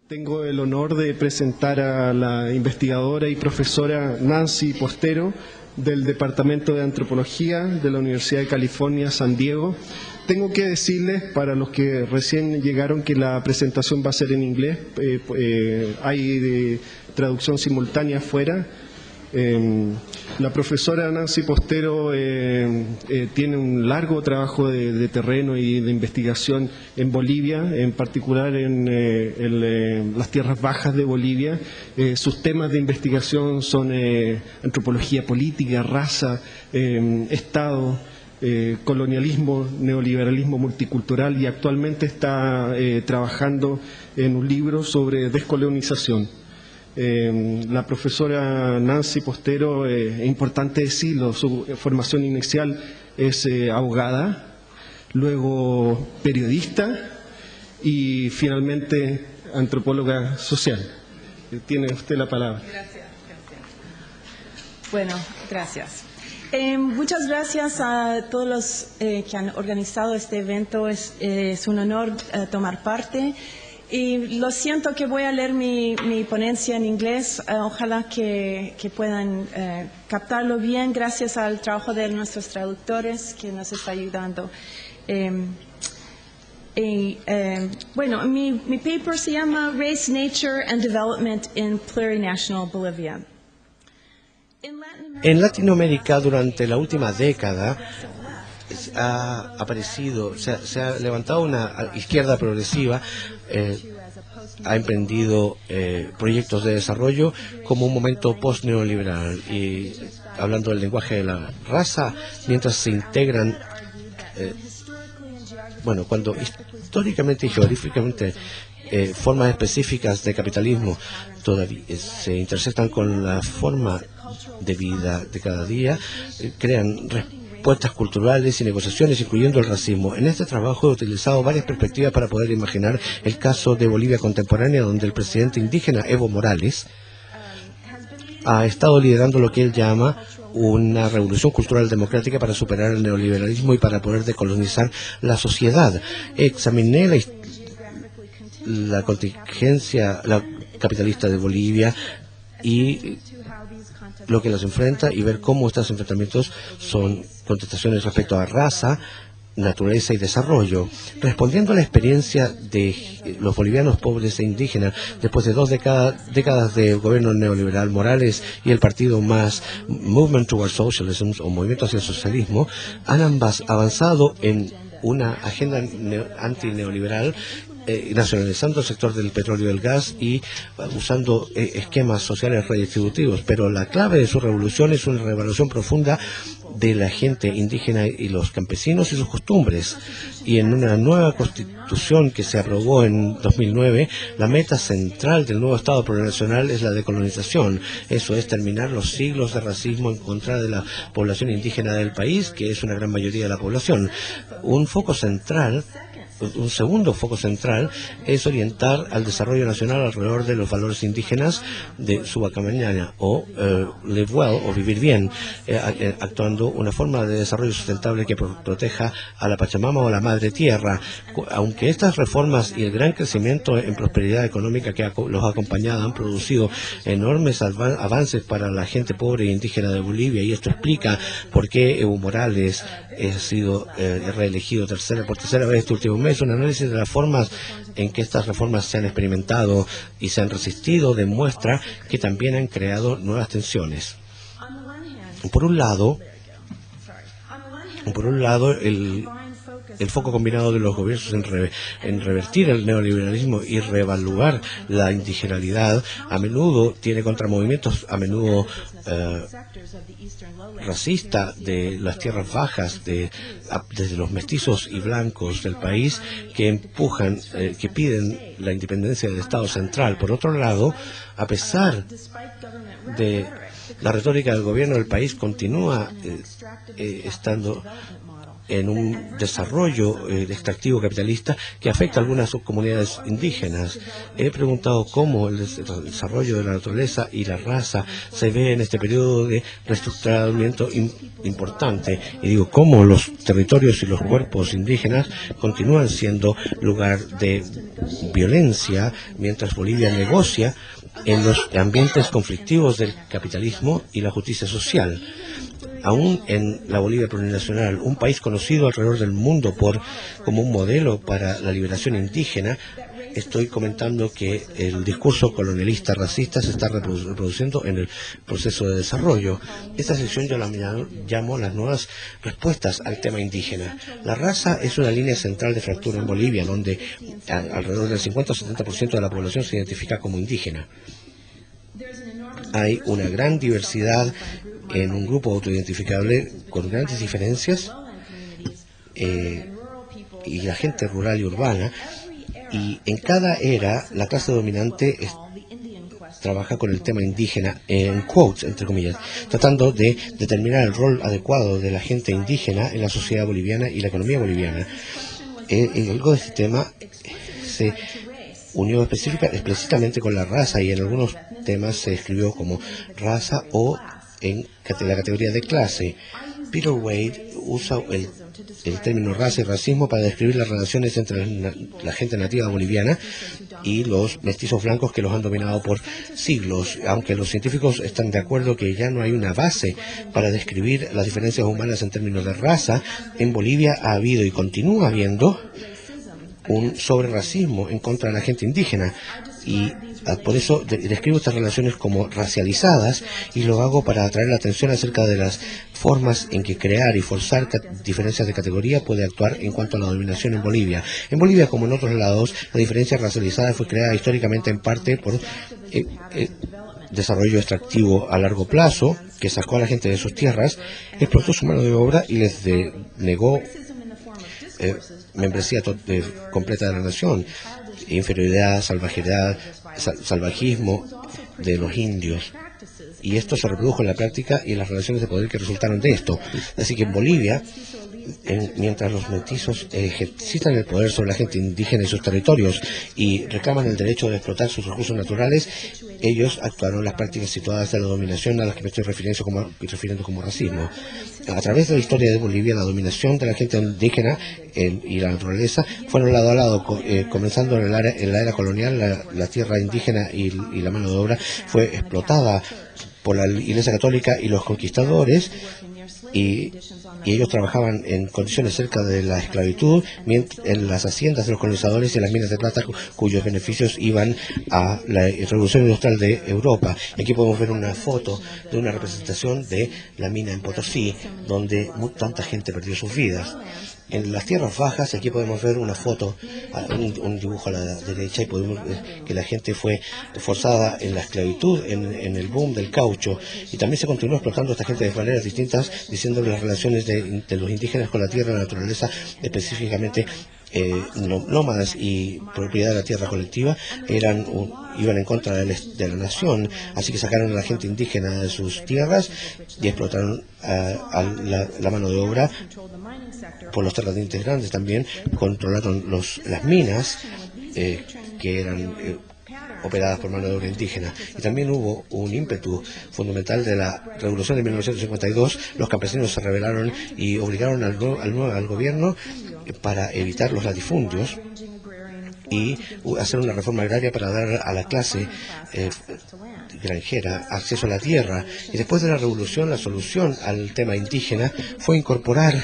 Tengo el honor de presentar a la investigadora y profesora Nancy Postero del Departamento de Antropología de la Universidad de California, San Diego. Tengo que decirles, para los que recién llegaron, que la presentación va a ser en inglés. Hay traducción simultánea afuera. La profesora Nancy Postero tiene un largo trabajo de terreno y de investigación en Bolivia, en particular en las tierras bajas de Bolivia. Sus temas de investigación son antropología política, raza, Estado, colonialismo, neoliberalismo multicultural, y actualmente está trabajando en un libro sobre descolonización. La profesora Nancy Postero, es importante decirlo, su formación inicial es abogada, luego periodista y finalmente antropóloga social. Tiene usted la palabra. Gracias. Bueno, gracias. Muchas gracias a todos los que han organizado este evento. Es un honor tomar parte. Y lo siento que voy a leer mi ponencia en inglés. Ojalá que puedan captarlo bien, gracias al trabajo de nuestros traductores que nos está ayudando. Bueno, mi paper se llama Race, Nature and Development in Plurinational Bolivia. En Latinoamérica, durante la última década, ha aparecido, se ha levantado una izquierda progresiva, ha emprendido proyectos de desarrollo como un momento post-neoliberal, y hablando del lenguaje de la raza, mientras se integran, cuando históricamente y geográficamente formas específicas de capitalismo todavía se intersectan con la forma de vida de cada día, crean respuestas culturales y negociaciones, incluyendo el racismo. En este trabajo he utilizado varias perspectivas para poder imaginar el caso de Bolivia contemporánea, donde el presidente indígena Evo Morales ha estado liderando lo que él llama una revolución cultural democrática para superar el neoliberalismo y para poder decolonizar la sociedad. Examiné la contingencia capitalista de Bolivia y lo que los enfrenta, y ver cómo estos enfrentamientos son contestaciones respecto a raza, naturaleza y desarrollo. Respondiendo a la experiencia de los bolivianos pobres e indígenas después de 2 décadas de gobierno neoliberal, Morales y el partido MAS, Movement Towards Socialism, o Movimiento hacia el Socialismo, han avanzado en una agenda antineoliberal, nacionalizando el sector del petróleo y el gas y usando esquemas sociales redistributivos. Pero la clave de su revolución es una revolución profunda de la gente indígena y los campesinos y sus costumbres. Y en una nueva constitución que se aprobó en 2009, la meta central del nuevo Estado plurinacional es la decolonización. Eso es terminar los siglos de racismo en contra de la población indígena del país, que es una gran mayoría de la población. Un segundo foco central es orientar al desarrollo nacional alrededor de los valores indígenas de Subacamañana, o live well, o vivir bien, actuando una forma de desarrollo sustentable que proteja a la Pachamama o la Madre Tierra. Aunque estas reformas y el gran crecimiento en prosperidad económica que los ha acompañado han producido enormes avances para la gente pobre e indígena de Bolivia, y esto explica por qué Evo Morales ha sido reelegido por tercera vez este último mes. Un análisis de las formas en que estas reformas se han experimentado y se han resistido demuestra que también han creado nuevas tensiones. Por un lado, el foco combinado de los gobiernos en revertir el neoliberalismo y reevaluar la indigeneidad a menudo tiene contramovimientos, a menudo racista, de las tierras bajas, desde los mestizos y blancos del país, que piden la independencia del Estado central. Por otro lado, a pesar de la retórica del gobierno, el país continúa estando en un desarrollo extractivo capitalista que afecta a algunas subcomunidades indígenas. He preguntado cómo el desarrollo de la naturaleza y la raza se ve en este periodo de reestructuramiento importante, y digo cómo los territorios y los cuerpos indígenas continúan siendo lugar de violencia mientras Bolivia negocia en los ambientes conflictivos del capitalismo y la justicia social. Aún en la Bolivia plurinacional, un país conocido alrededor del mundo como un modelo para la liberación indígena, estoy comentando que el discurso colonialista racista se está reproduciendo en el proceso de desarrollo. Esta sección yo la llamo las nuevas respuestas al tema indígena. La raza es una línea central de fractura en Bolivia, donde alrededor del 50 o 70% de la población se identifica como indígena. Hay una gran diversidad en un grupo autoidentificable con grandes diferencias, y la gente rural y urbana, y en cada era la clase dominante trabaja con el tema indígena, en quotes, entre comillas, tratando de determinar el rol adecuado de la gente indígena en la sociedad boliviana y la economía boliviana. Algo de este tema se unió explícitamente con la raza, y en algunos temas se escribió como raza o en la categoría de clase. Peter Wade usa el término raza y racismo para describir las relaciones entre la gente nativa boliviana y los mestizos blancos que los han dominado por siglos. Aunque los científicos están de acuerdo que ya no hay una base para describir las diferencias humanas en términos de raza, en Bolivia ha habido y continúa habiendo un sobrerracismo en contra de la gente indígena, y por eso describo estas relaciones como racializadas, y lo hago para atraer la atención acerca de las formas en que crear y forzar diferencias de categoría puede actuar en cuanto a la dominación en Bolivia. En Bolivia, como en otros lados, la diferencia racializada fue creada históricamente en parte por desarrollo extractivo a largo plazo, que sacó a la gente de sus tierras, explotó su mano de obra y les negó membresía completa de la nación, inferioridad, salvajismo de los indios. Y esto se reprodujo en la práctica y en las relaciones de poder que resultaron de esto. Así que en Bolivia, mientras los mestizos ejercitan el poder sobre la gente indígena y sus territorios y reclaman el derecho de explotar sus recursos naturales, ellos actuaron las prácticas situadas de la dominación a las que me estoy refiriendo como racismo. A través de la historia de Bolivia, la dominación de la gente indígena y la naturaleza fueron lado a lado, comenzando en la era colonial. La tierra indígena y la mano de obra fue explotada por la Iglesia Católica y los conquistadores, y ellos trabajaban en condiciones cerca de la esclavitud, en las haciendas de los colonizadores y en las minas de plata, cuyos beneficios iban a la revolución industrial de Europa. Aquí podemos ver una foto de una representación de la mina en Potosí, donde tanta gente perdió sus vidas. En las tierras bajas, aquí podemos ver una foto, un dibujo a la derecha, y podemos ver que la gente fue forzada en la esclavitud, en el boom del caucho, y también se continuó explotando a esta gente de maneras distintas, diciendo que las relaciones de los indígenas con la tierra y la naturaleza, específicamente nómadas y propiedad de la tierra colectiva, iban en contra de la nación. Así que sacaron a la gente indígena de sus tierras y explotaron a la mano de obra. Por los terratenientes grandes también controlaron las minas que eran operadas por mano de obra indígena. Y también hubo un ímpetu fundamental de la revolución de 1952. Los campesinos se rebelaron y obligaron al gobierno para evitar los latifundios y hacer una reforma agraria para dar a la clase granjera acceso a la tierra. Y después de la revolución, la solución al tema indígena fue incorporar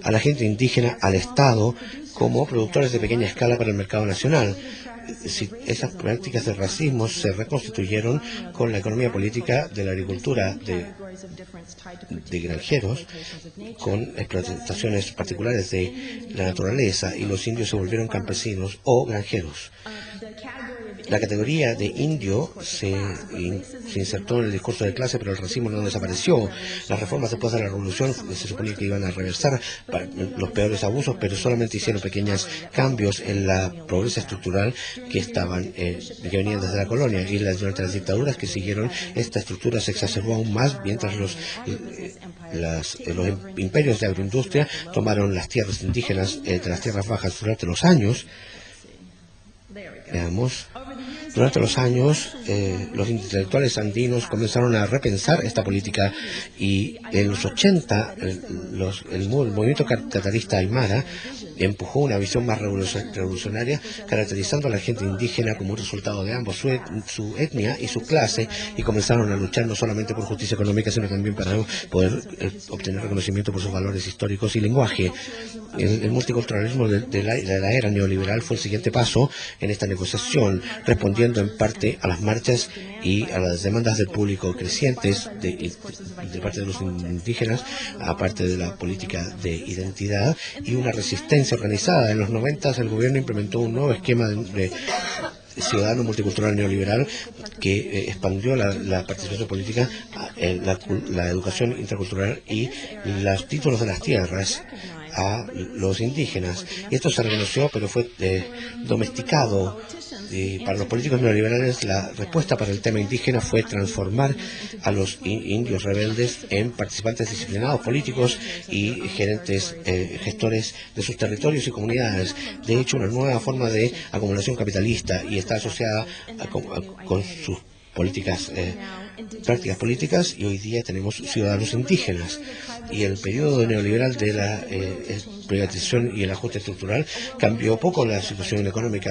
a la gente indígena al Estado como productores de pequeña escala para el mercado nacional. Esas prácticas de racismo se reconstituyeron con la economía política de la agricultura de granjeros, con explotaciones particulares de la naturaleza, y los indios se volvieron campesinos o granjeros. La categoría de indio se insertó en el discurso de clase, pero el racismo no desapareció. Las reformas después de la revolución se suponía que iban a reversar los peores abusos, pero solamente hicieron pequeños cambios en la pobreza estructural que venían desde la colonia, y durante las dictaduras que siguieron, esta estructura se exacerbó aún más mientras mientras los imperios de agroindustria tomaron las tierras indígenas de las tierras bajas durante los años. Veamos. Durante los años, los intelectuales andinos comenzaron a repensar esta política y en los 80 el movimiento catarista aymara empujó una visión más revolucionaria, caracterizando a la gente indígena como un resultado de ambos, su etnia y su clase, y comenzaron a luchar no solamente por justicia económica, sino también para poder obtener reconocimiento por sus valores históricos y lenguaje. El multiculturalismo de la era neoliberal fue el siguiente paso en esta negociación, respondiendo en parte a las marchas y a las demandas del público crecientes de parte de los indígenas, aparte de la política de identidad y una resistencia organizada. En los 90 el gobierno implementó un nuevo esquema de ciudadano multicultural neoliberal que expandió la participación política, la educación intercultural y los títulos de las tierras a los indígenas. Y esto se reconoció, pero fue domesticado. Y para los políticos neoliberales, la respuesta para el tema indígena fue transformar a los indios rebeldes en participantes disciplinados políticos y gestores de sus territorios y comunidades. De hecho, una nueva forma de acumulación capitalista, y está asociada con sus prácticas políticas, y hoy día tenemos ciudadanos indígenas. Y el periodo neoliberal de la privatización y el ajuste estructural cambió poco la situación económica.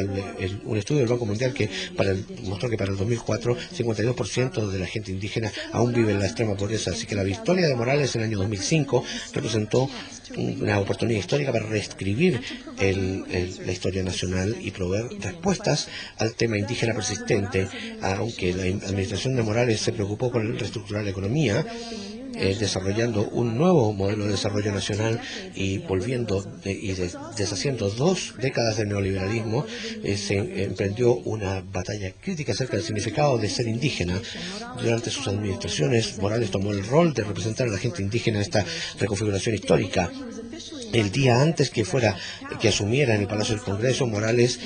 Un estudio del Banco Mundial mostró que para el 2004 52% de la gente indígena aún vive en la extrema pobreza. Así que la victoria de Morales en el año 2005 representó una oportunidad histórica para reescribir la historia nacional y proveer respuestas al tema indígena persistente, aunque la administración de Morales se preocupó con reestructurar la economía, desarrollando un nuevo modelo de desarrollo nacional y deshaciendo 2 décadas de neoliberalismo. Se emprendió una batalla crítica acerca del significado de ser indígena. Durante sus administraciones, Morales tomó el rol de representar a la gente indígena en esta reconfiguración histórica. El día antes que asumiera en el Palacio del Congreso, Morales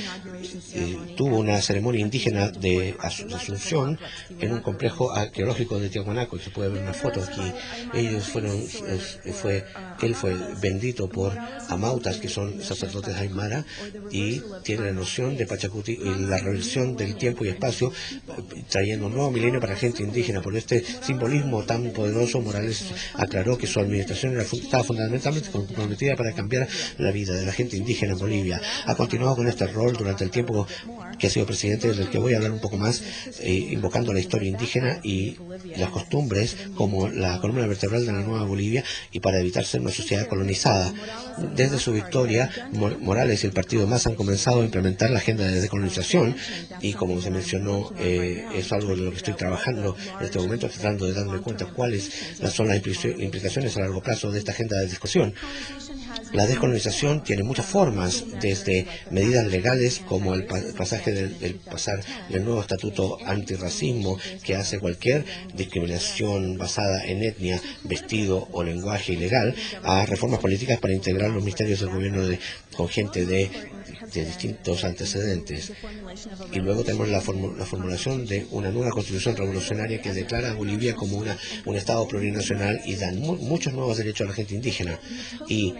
tuvo una ceremonia indígena de Asunción en un complejo arqueológico de Tiahuanaco, y se puede ver una foto aquí. Él fue bendito por amautas, que son sacerdotes aymara, y tiene la noción de Pachacuti y la reversión del tiempo y espacio, trayendo un nuevo milenio para la gente indígena. Por este simbolismo tan poderoso, Morales aclaró que su administración estaba fundamentalmente comprometida para cambiar la vida de la gente indígena en Bolivia. Ha continuado con este rol durante el tiempo que ha sido presidente, del que voy a hablar un poco más, invocando la historia indígena y las costumbres como la columna vertebral de la nueva Bolivia, y para evitar ser una sociedad colonizada. Desde su victoria, Morales y el partido MAS han comenzado a implementar la agenda de decolonización, y como se mencionó, es algo de lo que estoy trabajando en este momento, tratando de darme cuenta cuáles son las implicaciones a largo plazo de esta agenda de discusión. La descolonización tiene muchas formas, desde medidas legales como el pasar del nuevo estatuto antirracismo, que hace cualquier discriminación basada en etnia, vestido o lenguaje ilegal, a reformas políticas para integrar los ministerios del gobierno con gente de distintos antecedentes. Y luego tenemos la formulación de una nueva constitución revolucionaria que declara a Bolivia como un estado plurinacional y dan muchos nuevos derechos a la gente indígena. Y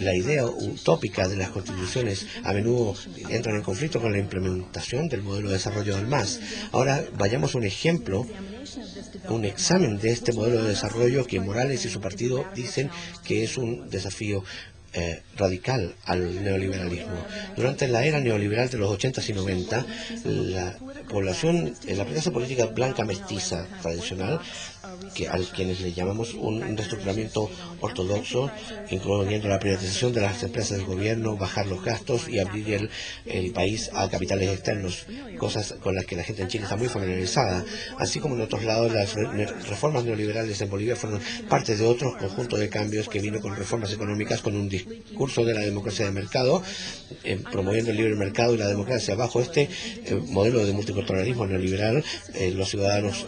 la idea utópica de las constituciones a menudo entra en conflicto con la implementación del modelo de desarrollo del MAS. Ahora vayamos a un ejemplo, un examen de este modelo de desarrollo que Morales y su partido dicen que es un desafío radical al neoliberalismo. Durante la era neoliberal de los 80s y 90, la clase política blanca mestiza tradicional, a quienes le llamamos un reestructuramiento ortodoxo, incluyendo la privatización de las empresas del gobierno, bajar los gastos y abrir el país a capitales externos, cosas con las que la gente en Chile está muy familiarizada. Así como en otros lados, las reformas neoliberales en Bolivia fueron parte de otro conjunto de cambios que vino con reformas económicas con un discurso de la democracia de mercado, promoviendo el libre mercado y la democracia. Bajo este modelo de multiculturalismo neoliberal, los ciudadanos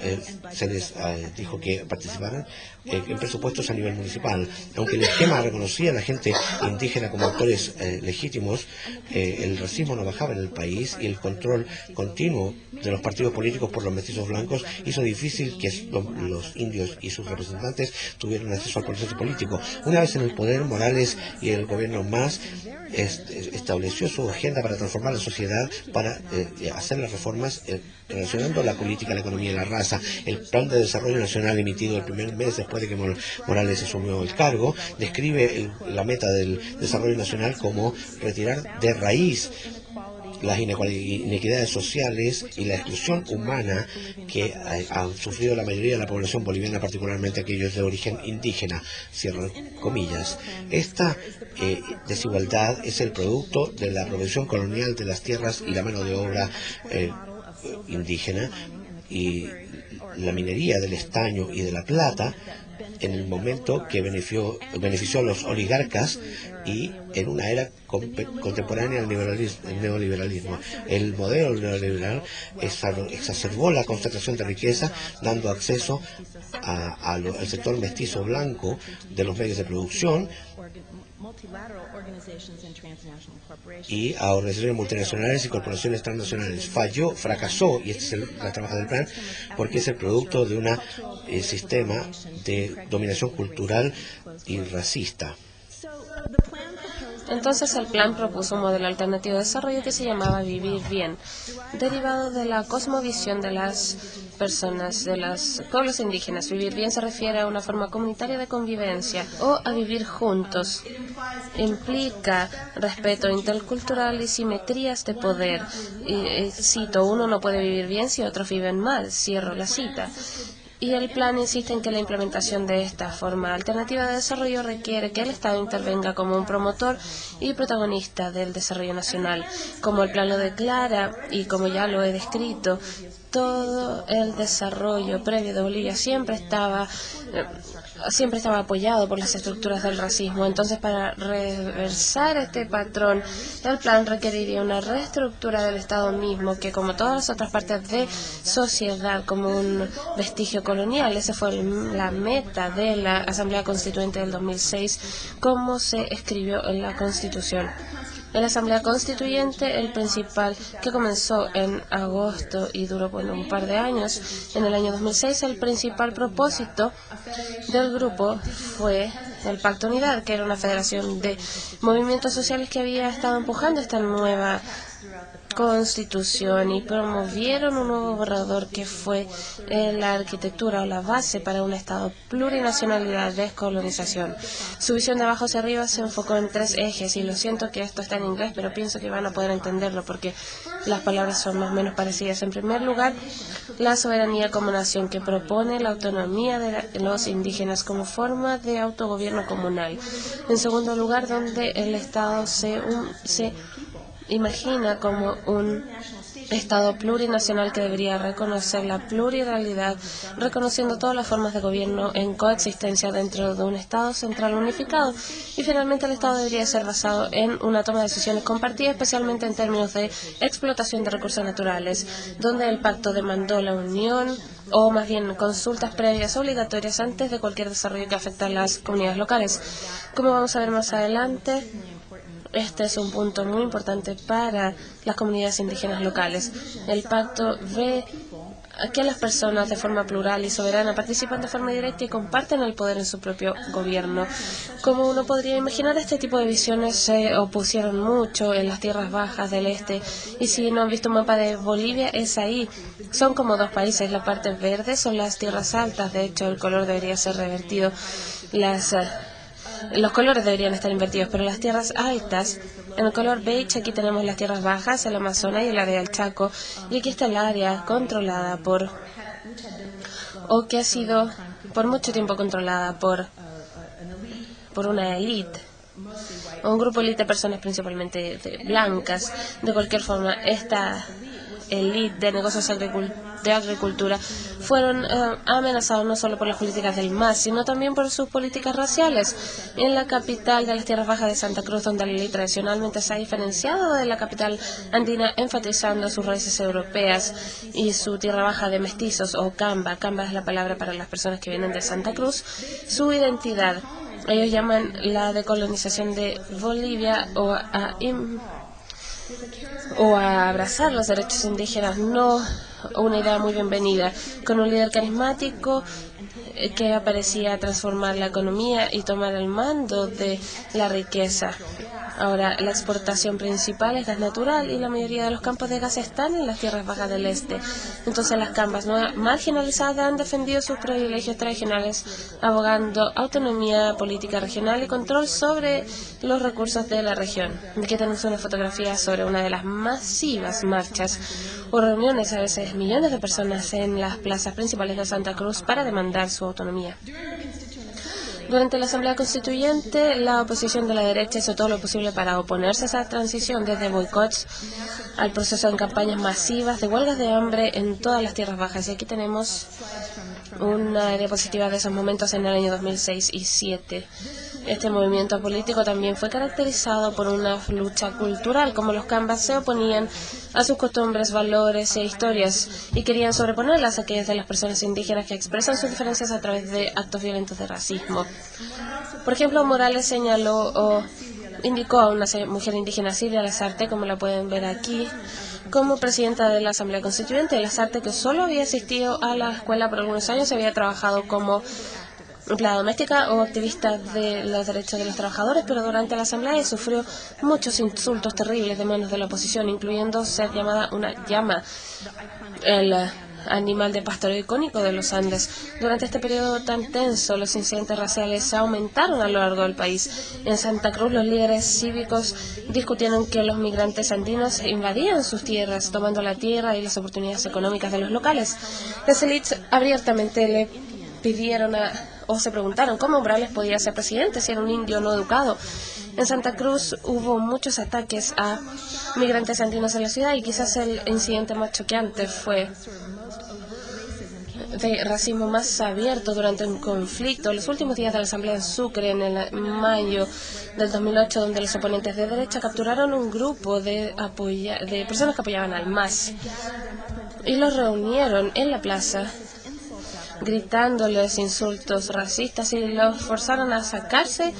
se les dijo que participaran en presupuestos a nivel municipal. Aunque el esquema reconocía a la gente indígena como actores legítimos, el racismo no bajaba en el país y el control continuo de los partidos políticos por los mestizos blancos hizo difícil que los indios y sus representantes tuvieran acceso al proceso político. Una vez en el poder, Morales y el gobierno MAS estableció su agenda para transformar la sociedad, para hacer las reformas relacionando la política, la economía y la raza. El Plan de Desarrollo Nacional, emitido el primer mes después de que Morales asumió el cargo, describe la meta del desarrollo nacional como retirar de raíz las inequidades sociales y la exclusión humana que han sufrido la mayoría de la población boliviana, particularmente aquellos de origen indígena, cierro comillas. Esta desigualdad es el producto de la provisión colonial de las tierras y la mano de obra indígena y la minería del estaño y de la plata, en el momento que benefició a los oligarcas y en una era contemporánea del neoliberalismo. El modelo neoliberal exacerbó la concentración de riqueza, dando acceso al sector mestizo blanco de los medios de producción y a organizaciones multinacionales y corporaciones transnacionales. Fracasó, y este es la trabajo del plan, porque es el producto de un sistema de dominación cultural y racista. Entonces el plan propuso un modelo alternativo de desarrollo que se llamaba Vivir Bien, derivado de la cosmovisión de las personas, de los pueblos indígenas. Vivir bien se refiere a una forma comunitaria de convivencia o a vivir juntos. Implica respeto intercultural y simetrías de poder. Cito, uno no puede vivir bien si otros viven mal, cierro la cita. Y el plan insiste en que la implementación de esta forma alternativa de desarrollo requiere que el Estado intervenga como un promotor y protagonista del desarrollo nacional. Como el plan lo declara y como ya lo he descrito, todo el desarrollo previo de Bolivia siempre estaba apoyado por las estructuras del racismo. Entonces, para reversar este patrón, el plan requeriría una reestructura del Estado mismo, que como todas las otras partes de sociedad, como un vestigio colonial. Esa fue la meta de la Asamblea Constituyente del 2006, como se escribió en la Constitución. En la Asamblea Constituyente, el principal, que comenzó en agosto y duró por un par de años, en el año 2006, el principal propósito del grupo fue el Pacto Unidad, que era una federación de movimientos sociales que había estado empujando esta nueva Constitución y promovieron un nuevo borrador que fue la arquitectura o la base para un Estado plurinacional y la descolonización. Su visión de abajo hacia arriba se enfocó en 3 ejes, y lo siento que esto está en inglés, pero pienso que van a poder entenderlo porque las palabras son más o menos parecidas. En primer lugar, la soberanía como nación, que propone la autonomía de los indígenas como forma de autogobierno comunal. En segundo lugar, donde el Estado se imagina como un Estado plurinacional que debería reconocer la pluralidad, reconociendo todas las formas de gobierno en coexistencia dentro de un Estado central unificado. Y finalmente, el Estado debería ser basado en una toma de decisiones compartida, especialmente en términos de explotación de recursos naturales, donde el pacto demandó la unión, o más bien consultas previas obligatorias antes de cualquier desarrollo que afecte a las comunidades locales. Como vamos a ver más adelante, este es un punto muy importante para las comunidades indígenas locales. El pacto ve que las personas de forma plural y soberana participan de forma directa y comparten el poder en su propio gobierno. Como uno podría imaginar, este tipo de visiones se opusieron mucho en las tierras bajas del este. Y si no han visto un mapa de Bolivia, es ahí. Son como 2 países. La parte verde son las tierras altas. De hecho, el color debería ser revertido. Los colores deberían estar invertidos, pero las tierras altas, en el color beige, aquí tenemos las tierras bajas, el Amazonas y el área del Chaco, y aquí está el área controlada o que ha sido por mucho tiempo controlada por una élite, un grupo élite de personas principalmente blancas. De cualquier forma, élite de negocios de agricultura fueron amenazados no solo por las políticas del MAS, sino también por sus políticas raciales. En la capital de las Tierras Bajas de Santa Cruz, donde la élite tradicionalmente se ha diferenciado de la capital andina, enfatizando sus raíces europeas y su tierra baja de mestizos o camba. Camba es la palabra para las personas que vienen de Santa Cruz. Su identidad, ellos llaman la decolonización de Bolivia o a abrazar los derechos indígenas, no una idea muy bienvenida, con un líder carismático que aparecía transformar la economía y tomar el mando de la riqueza. Ahora, la exportación principal es gas natural y la mayoría de los campos de gas están en las tierras bajas del este. Entonces, las cambas no marginalizadas han defendido sus privilegios tradicionales, abogando autonomía política regional y control sobre los recursos de la región. Aquí tenemos una fotografía sobre una de las masivas marchas o reuniones, a veces millones de personas en las plazas principales de Santa Cruz para demandar su autonomía. Durante la Asamblea Constituyente, la oposición de la derecha hizo todo lo posible para oponerse a esa transición, desde boicots al proceso en campañas masivas de huelgas de hambre en todas las tierras bajas. Y aquí tenemos una diapositiva de esos momentos en el año 2006 y 2007. Este movimiento político también fue caracterizado por una lucha cultural, como los cambas se oponían a sus costumbres, valores e historias y querían sobreponerlas a aquellas de las personas indígenas que expresan sus diferencias a través de actos violentos de racismo. Por ejemplo, Morales señaló o indicó a una mujer indígena, Silvia Lazarte, como la pueden ver aquí, como presidenta de la Asamblea Constituyente. Lazarte, que solo había asistido a la escuela por algunos años, había trabajado como empleada doméstica o activista de los derechos de los trabajadores, pero durante la asamblea sufrió muchos insultos terribles de manos de la oposición, incluyendo ser llamada una llama, el animal de pastoreo icónico de los Andes. Durante este periodo tan tenso, los incidentes raciales aumentaron a lo largo del país. En Santa Cruz, los líderes cívicos discutieron que los migrantes andinos invadían sus tierras, tomando la tierra y las oportunidades económicas de los locales. Las élites abiertamente le pidieron o se preguntaron cómo Morales podía ser presidente si era un indio no educado. En Santa Cruz hubo muchos ataques a migrantes andinos en la ciudad y quizás el incidente más choqueante fue de racismo más abierto durante un conflicto. Los últimos días de la Asamblea en Sucre, en el mayo del 2008, donde los oponentes de derecha capturaron un grupo de personas que apoyaban al MAS y los reunieron en la plaza, gritándoles insultos racistas y los forzaron a sacarse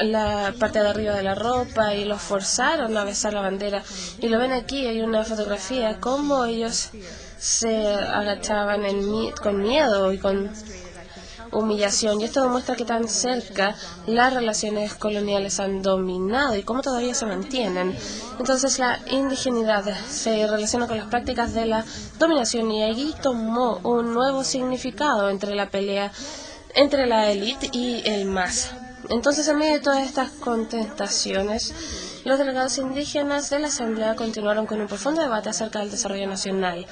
la parte de arriba de la ropa y los forzaron a besar la bandera. Y lo ven aquí, hay una fotografía, cómo ellos se agachaban con miedo y con humillación. Y esto demuestra que tan cerca las relaciones coloniales han dominado y cómo todavía se mantienen. Entonces la indigeneidad se relaciona con las prácticas de la dominación y allí tomó un nuevo significado entre la pelea entre la élite y el MAS. Entonces, en medio de todas estas contestaciones, los delegados indígenas de la Asamblea continuaron con un profundo debate acerca del desarrollo nacional.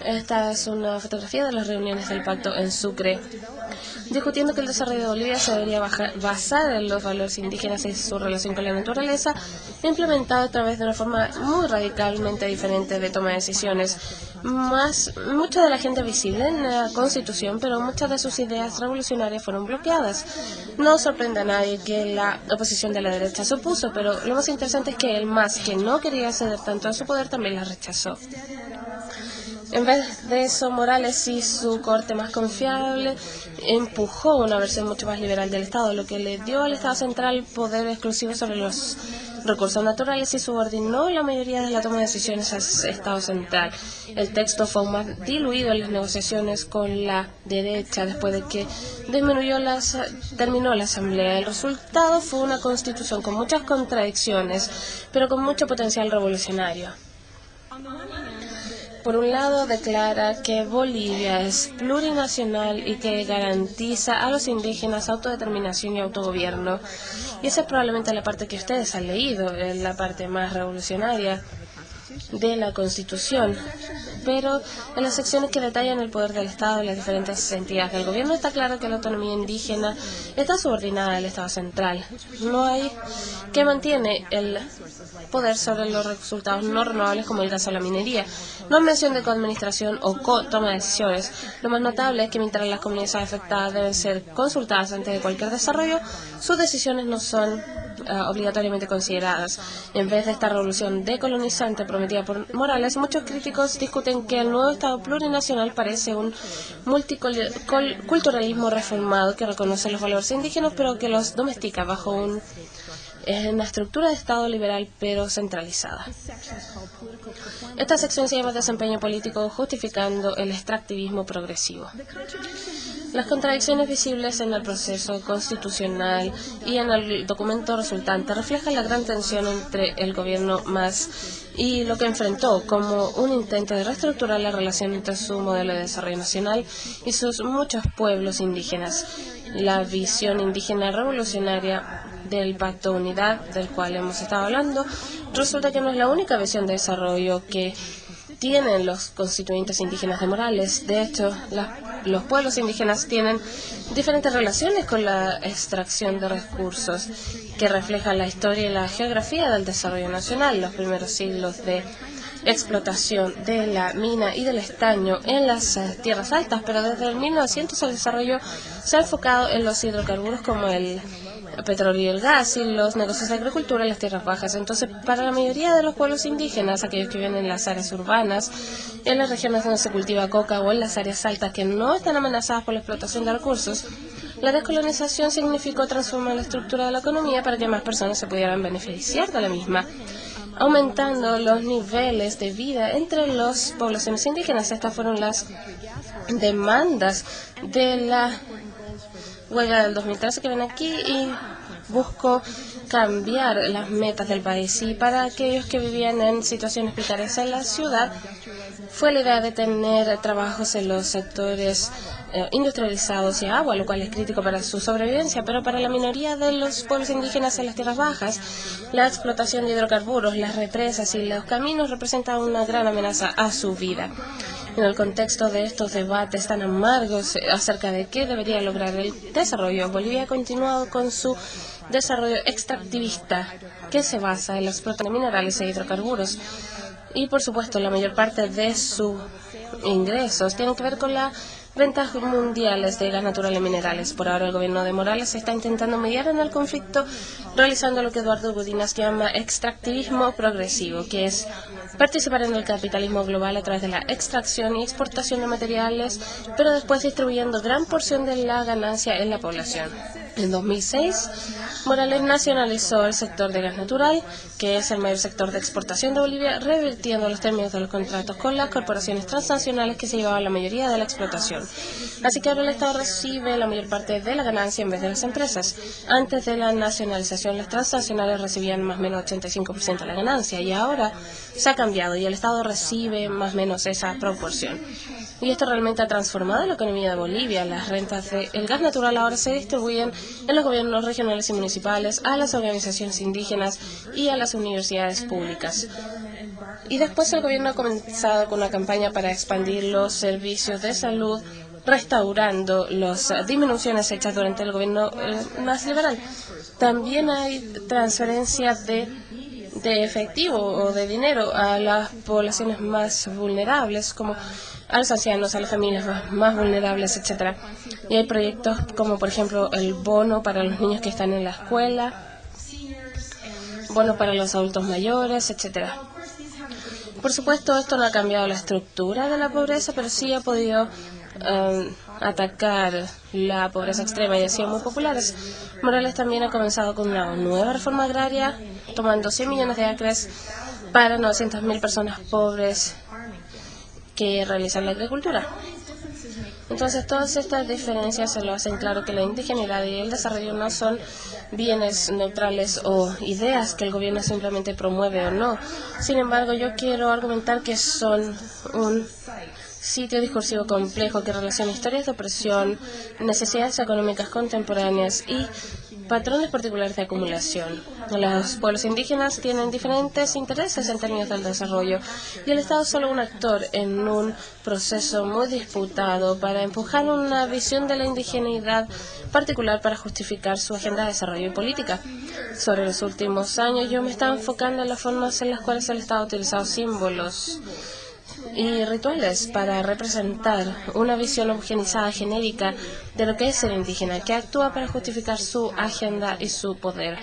Esta es una fotografía de las reuniones del pacto en Sucre, discutiendo que el desarrollo de Bolivia se debería basar en los valores indígenas y su relación con la naturaleza, implementado a través de una forma muy radicalmente diferente de toma de decisiones. Mucha de la gente visible en la Constitución, pero muchas de sus ideas revolucionarias fueron bloqueadas. No sorprende a nadie que la oposición de la derecha se opuso, pero lo más interesante es que el MAS, que no quería ceder tanto a su poder, también la rechazó. En vez de eso, Morales y su corte más confiable empujó una versión mucho más liberal del Estado, lo que le dio al Estado central poder exclusivo sobre los recursos naturales y subordinó la mayoría de la toma de decisiones al Estado central. El texto fue aún más diluido en las negociaciones con la derecha después de que terminó la Asamblea. El resultado fue una constitución con muchas contradicciones, pero con mucho potencial revolucionario. Por un lado, declara que Bolivia es plurinacional y que garantiza a los indígenas autodeterminación y autogobierno. Y esa es probablemente la parte que ustedes han leído, es la parte más revolucionaria de la Constitución. Pero en las secciones que detallan el poder del Estado y las diferentes entidades del gobierno está claro que la autonomía indígena está subordinada al Estado central. No hay que mantiene el poder sobre los resultados no renovables como el gas o la minería. No hay mención de coadministración o toma de decisiones. Lo más notable es que mientras las comunidades afectadas deben ser consultadas antes de cualquier desarrollo, sus decisiones no son obligatoriamente consideradas. En vez de esta revolución decolonizante prometida por Morales, muchos críticos discuten que el nuevo Estado plurinacional parece un multiculturalismo reformado que reconoce los valores indígenas pero que los domestica bajo una estructura de Estado liberal pero centralizada. Esta sección se llama Desempeño político justificando el extractivismo progresivo. Las contradicciones visibles en el proceso constitucional y en el documento resultante reflejan la gran tensión entre el gobierno y lo que enfrentó como un intento de reestructurar la relación entre su modelo de desarrollo nacional y sus muchos pueblos indígenas. La visión indígena revolucionaria del Pacto de Unidad, del cual hemos estado hablando, resulta que no es la única visión de desarrollo que tienen los constituyentes indígenas de Morales. De hecho, los pueblos indígenas tienen diferentes relaciones con la extracción de recursos que reflejan la historia y la geografía del desarrollo nacional. Los primeros siglos de explotación de la mina y del estaño en las tierras altas, pero desde el 1900 el desarrollo se ha enfocado en los hidrocarburos como el petróleo y el gas y los negocios de agricultura en las tierras bajas. Entonces, para la mayoría de los pueblos indígenas, aquellos que viven en las áreas urbanas, en las regiones donde se cultiva coca o en las áreas altas que no están amenazadas por la explotación de recursos, la descolonización significó transformar la estructura de la economía para que más personas se pudieran beneficiar de la misma, aumentando los niveles de vida entre las poblaciones indígenas. Estas fueron las demandas de la huelga del 2013 que ven aquí y buscó cambiar las metas del país. Y para aquellos que vivían en situaciones precarias en la ciudad, fue la idea de tener trabajos en los sectores industrializados y agua, lo cual es crítico para su sobrevivencia, pero para la minoría de los pueblos indígenas en las tierras bajas, la explotación de hidrocarburos, las represas y los caminos representan una gran amenaza a su vida. En el contexto de estos debates tan amargos acerca de qué debería lograr el desarrollo, Bolivia ha continuado con su desarrollo extractivista, que se basa en la explotación de minerales e hidrocarburos. Y, por supuesto, la mayor parte de sus ingresos tienen que ver con las ventas mundiales de gas natural y minerales. Por ahora, el gobierno de Morales está intentando mediar en el conflicto, realizando lo que Eduardo Gudinas llama extractivismo progresivo, que es participar en el capitalismo global a través de la extracción y exportación de materiales, pero después distribuyendo gran porción de la ganancia en la población. En 2006, Morales nacionalizó el sector de gas natural, que es el mayor sector de exportación de Bolivia, revirtiendo los términos de los contratos con las corporaciones transnacionales que se llevaban la mayoría de la explotación. Así que ahora el Estado recibe la mayor parte de la ganancia en vez de las empresas. Antes de la nacionalización, las transnacionales recibían más o menos 85% de la ganancia, y ahora se ha cambiado y el Estado recibe más o menos esa proporción. Y esto realmente ha transformado la economía de Bolivia. Las rentas del gas natural ahora se distribuyen en los gobiernos regionales y municipales, a las organizaciones indígenas y a las universidades públicas. Y después el gobierno ha comenzado con una campaña para expandir los servicios de salud, restaurando las disminuciones hechas durante el gobierno más liberal. También hay transferencias de efectivo o de dinero a las poblaciones más vulnerables, como a los ancianos, a las familias más vulnerables, etcétera. Y hay proyectos como, por ejemplo, el bono para los niños que están en la escuela, bono para los adultos mayores, etcétera. Por supuesto, esto no ha cambiado la estructura de la pobreza, pero sí ha podido atacar la pobreza extrema y ha sido muy populares. Morales también ha comenzado con una nueva reforma agraria, tomando 100 millones de acres para 900.000 personas pobres que realizan la agricultura. Entonces, todas estas diferencias se lo hacen claro que la indigeneidad y el desarrollo no son bienes neutrales o ideas que el gobierno simplemente promueve o no. Sin embargo, yo quiero argumentar que son un sitio discursivo complejo que relaciona historias de opresión, necesidades económicas contemporáneas y patrones particulares de acumulación. Los pueblos indígenas tienen diferentes intereses en términos del desarrollo y el Estado es solo un actor en un proceso muy disputado para empujar una visión de la indigeneidad particular para justificar su agenda de desarrollo y política. Sobre los últimos años yo me estaba enfocando en las formas en las cuales el Estado ha utilizado símbolos y rituales para representar una visión homogenizada genérica de lo que es ser indígena, que actúa para justificar su agenda y su poder.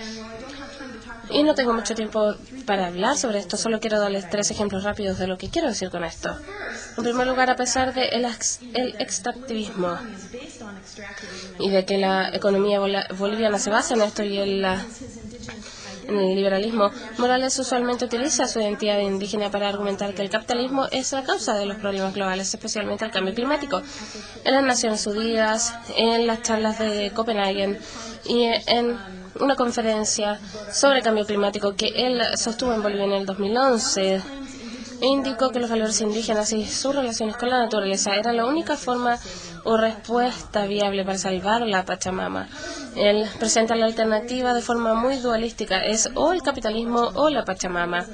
Y no tengo mucho tiempo para hablar sobre esto, solo quiero darles 3 ejemplos rápidos de lo que quiero decir con esto. En primer lugar, a pesar de el extractivismo y de que la economía boliviana se basa en esto y en el liberalismo, Morales usualmente utiliza su identidad indígena para argumentar que el capitalismo es la causa de los problemas globales, especialmente el cambio climático. En las Naciones Unidas, en las charlas de Copenhague y en una conferencia sobre cambio climático que él sostuvo en Bolivia en el 2011, indicó que los valores indígenas y sus relaciones con la naturaleza eran la única forma o respuesta viable para salvar la Pachamama. Él presenta la alternativa de forma muy dualística, es o el capitalismo o la Pachamama.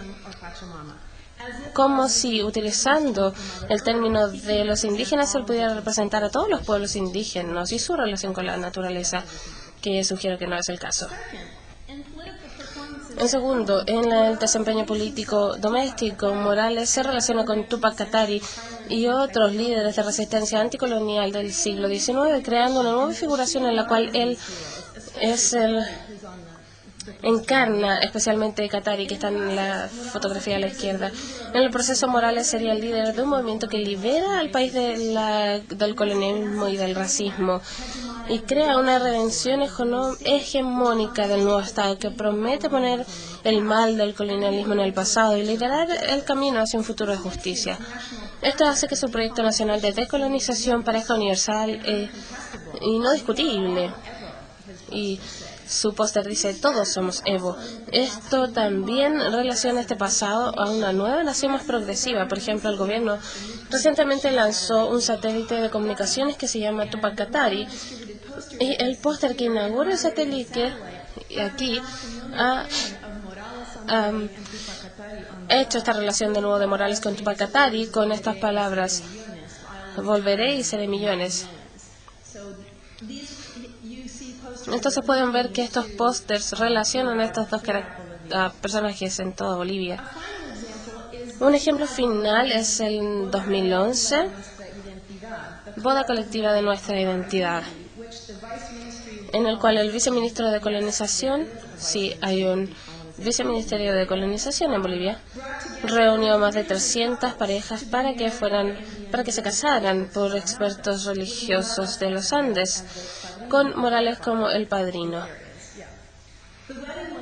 Como si utilizando el término de los indígenas se pudiera representar a todos los pueblos indígenas y su relación con la naturaleza, que sugiero que no es el caso. En segundo, en el desempeño político doméstico, Morales se relaciona con Túpac Katari y otros líderes de resistencia anticolonial del siglo XIX, creando una nueva figuración en la cual él encarna especialmente Katari, que está en la fotografía a la izquierda. En el proceso, Morales sería el líder de un movimiento que libera al país del colonialismo y del racismo y crea una redención hegemónica del nuevo Estado que promete poner el mal del colonialismo en el pasado y liderar el camino hacia un futuro de justicia. Esto hace que su proyecto nacional de decolonización parezca universal y no discutible. Y su póster dice: todos somos Evo. Esto también relaciona este pasado a una nueva nación más progresiva. Por ejemplo, el gobierno recientemente lanzó un satélite de comunicaciones que se llama Túpac Katari, y el póster que inaugura el satélite aquí ha hecho esta relación de nuevo de Morales con Túpac Katari con estas palabras: volveré y seré millones. Entonces pueden ver que estos pósters relacionan a estos dos personajes en toda Bolivia. Un ejemplo final es el 2011, Boda Colectiva de Nuestra Identidad, en el cual el viceministro de colonización, sí, hay un viceministerio de colonización en Bolivia, reunió a más de 300 parejas para que se casaran por expertos religiosos de los Andes, con Morales como el padrino.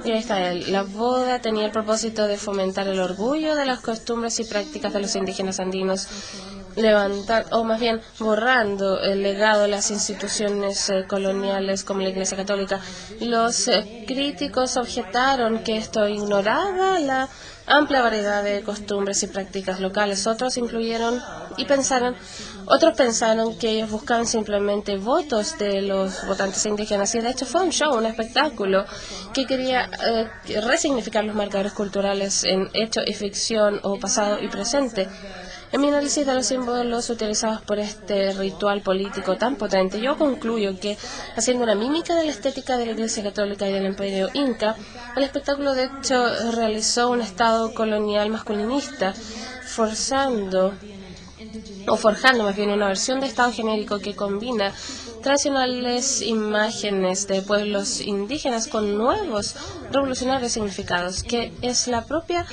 Y ahí está él. La boda tenía el propósito de fomentar el orgullo de las costumbres y prácticas de los indígenas andinos, borrando el legado de las instituciones coloniales como la Iglesia Católica. Los críticos objetaron que esto ignoraba la amplia variedad de costumbres y prácticas locales. Otros pensaron que ellos buscaban simplemente votos de los votantes indígenas, y de hecho fue un show, un espectáculo que quería resignificar los marcadores culturales en hecho y ficción o pasado y presente. En mi análisis de los símbolos utilizados por este ritual político tan potente, yo concluyo que, haciendo una mímica de la estética de la Iglesia Católica y del Imperio Inca, el espectáculo de hecho realizó un Estado colonial masculinista, forjando más bien una versión de Estado genérico que combina tradicionales imágenes de pueblos indígenas con nuevos revolucionarios significados, que es la propia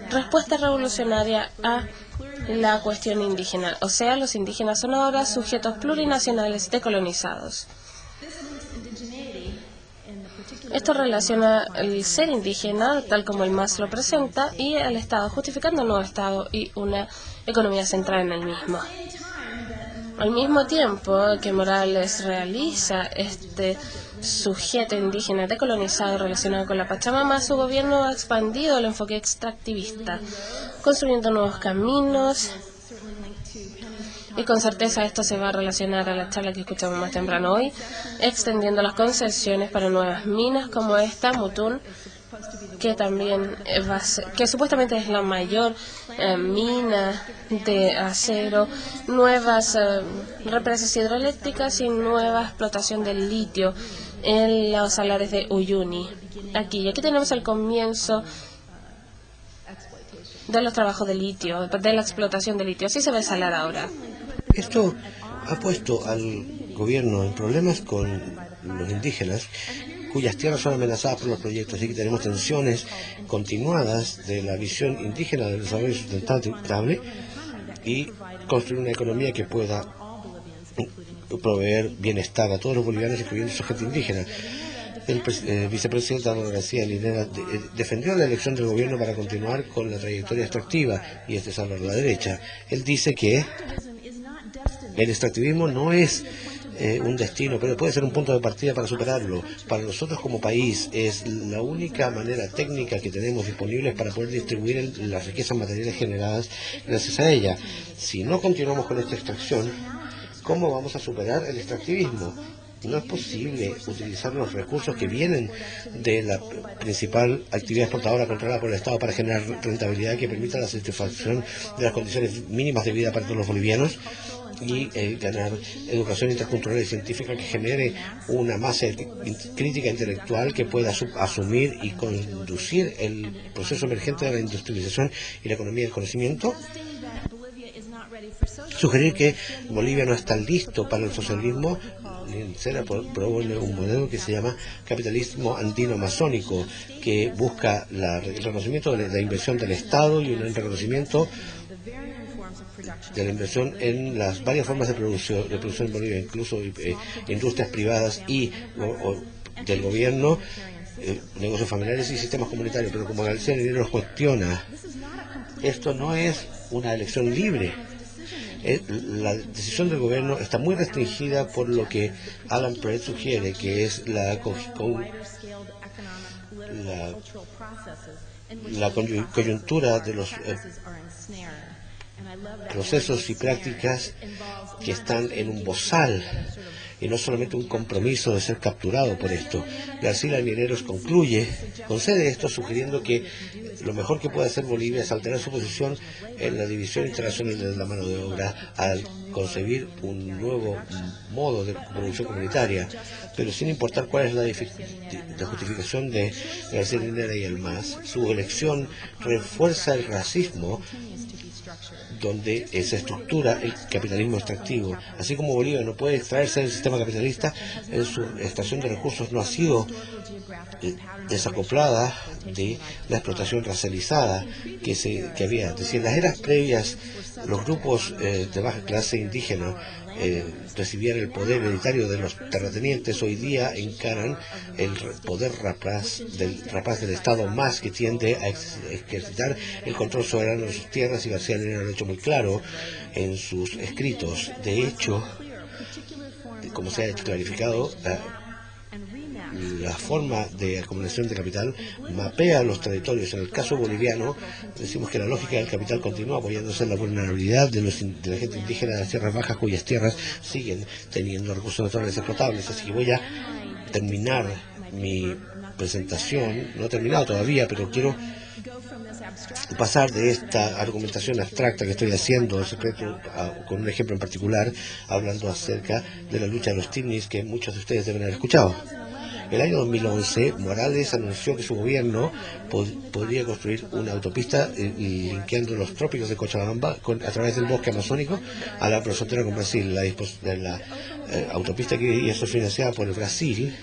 respuesta revolucionaria a la cuestión indígena. O sea, los indígenas son ahora sujetos plurinacionales decolonizados. Esto relaciona el ser indígena, tal como el MAS lo presenta, y el Estado, justificando un nuevo Estado y una economía centrada en el mismo. Al mismo tiempo que Morales realiza este sujeto indígena decolonizado relacionado con la Pachamama, su gobierno ha expandido el enfoque extractivista, construyendo nuevos caminos Y con certeza esto se va a relacionar a la charla que escuchamos más temprano hoy, extendiendo las concesiones para nuevas minas como esta, Mutún, que también que supuestamente es la mayor mina de acero, nuevas represas hidroeléctricas y nueva explotación del litio en los salares de Uyuni. Aquí tenemos el comienzo de los trabajos de litio, de la explotación de litio. Así se ve el salar ahora. Esto ha puesto al gobierno en problemas con los indígenas, cuyas tierras son amenazadas por los proyectos, así que tenemos tensiones continuadas de la visión indígena del desarrollo sustentable y construir una economía que pueda proveer bienestar a todos los bolivianos, incluyendo su gente indígena. El vicepresidente Álvaro García Linera defendió la elección del gobierno para continuar con la trayectoria extractiva, y este es Álvaro de la derecha. Él dice que el extractivismo no es un destino, pero puede ser un punto de partida para superarlo. Para nosotros como país es la única manera técnica que tenemos disponible para poder distribuir las riquezas materiales generadas gracias a ella. Si no continuamos con esta extracción, ¿cómo vamos a superar el extractivismo? No es posible utilizar los recursos que vienen de la principal actividad exportadora controlada por el Estado para generar rentabilidad que permita la satisfacción de las condiciones mínimas de vida para todos los bolivianos y ganar educación intercultural y científica que genere una masa crítica intelectual que pueda asumir y conducir el proceso emergente de la industrialización y la economía del conocimiento. Sugerir que Bolivia no está listo para el socialismo. Linera propone un modelo que se llama capitalismo andino-amazónico, que busca el reconocimiento de la inversión del Estado y un reconocimiento de la inversión en las varias formas de producción en Bolivia, incluso industrias privadas y del gobierno, negocios familiares y sistemas comunitarios. Pero como García Linera nos cuestiona, esto no es una elección libre. La decisión del gobierno está muy restringida por lo que Alan Perez sugiere, que es la coyuntura de los procesos y prácticas que están en un bozal y no solamente un compromiso de ser capturado por esto. García Lineros concede esto sugiriendo que lo mejor que puede hacer Bolivia es alterar su posición en la división internacional de la mano de obra al concebir un nuevo modo de producción comunitaria, pero sin importar cuál es la justificación de García Linera y el MAS. Su elección refuerza el racismo donde se estructura el capitalismo extractivo. Así como Bolivia no puede extraerse del sistema capitalista, en su extracción de recursos no ha sido desacoplada de la explotación racializada que había. Es decir, en las eras previas, los grupos de baja clase indígena recibían el poder hereditario de los terratenientes. Hoy día encaran el poder rapaz del Estado más, que tiende a ejercitar el control soberano de sus tierras, y García Linera lo ha hecho muy claro en sus escritos. De hecho, como se ha clarificado, la forma de acumulación de capital mapea los territorios. En el caso boliviano, decimos que la lógica del capital continúa apoyándose en la vulnerabilidad de la gente indígena de las tierras bajas, cuyas tierras siguen teniendo recursos naturales explotables. Así que voy a terminar mi presentación, no he terminado todavía, pero quiero pasar de esta argumentación abstracta que estoy haciendo con un ejemplo en particular, hablando acerca de la lucha de los Tilnis, que muchos de ustedes deben haber escuchado. El año 2011, Morales anunció que su gobierno podría construir una autopista linkeando los trópicos de Cochabamba a través del bosque amazónico a la frontera con Brasil. La autopista que iba a ser financiada por el Brasil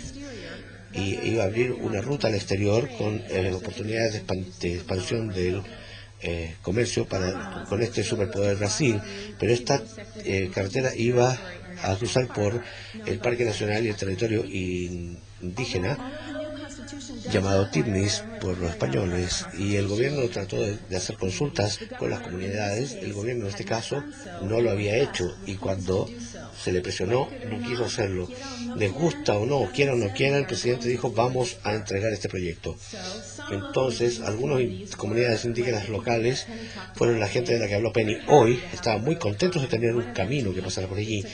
y iba a abrir una ruta al exterior con oportunidades de expansión del comercio con este superpoder Brasil. Pero esta carretera iba a cruzar por el Parque Nacional y el territorio indígena, llamado TIPNIS por los españoles, y el gobierno trató de hacer consultas con las comunidades. El gobierno en este caso no lo había hecho, y cuando se le presionó no quiso hacerlo. Les gusta o no, quiera o no quiera, el presidente dijo vamos a entregar este proyecto. Entonces algunas comunidades indígenas locales fueron la gente de la que habló Penny hoy, estaban muy contentos de tener un camino que pasara por allí,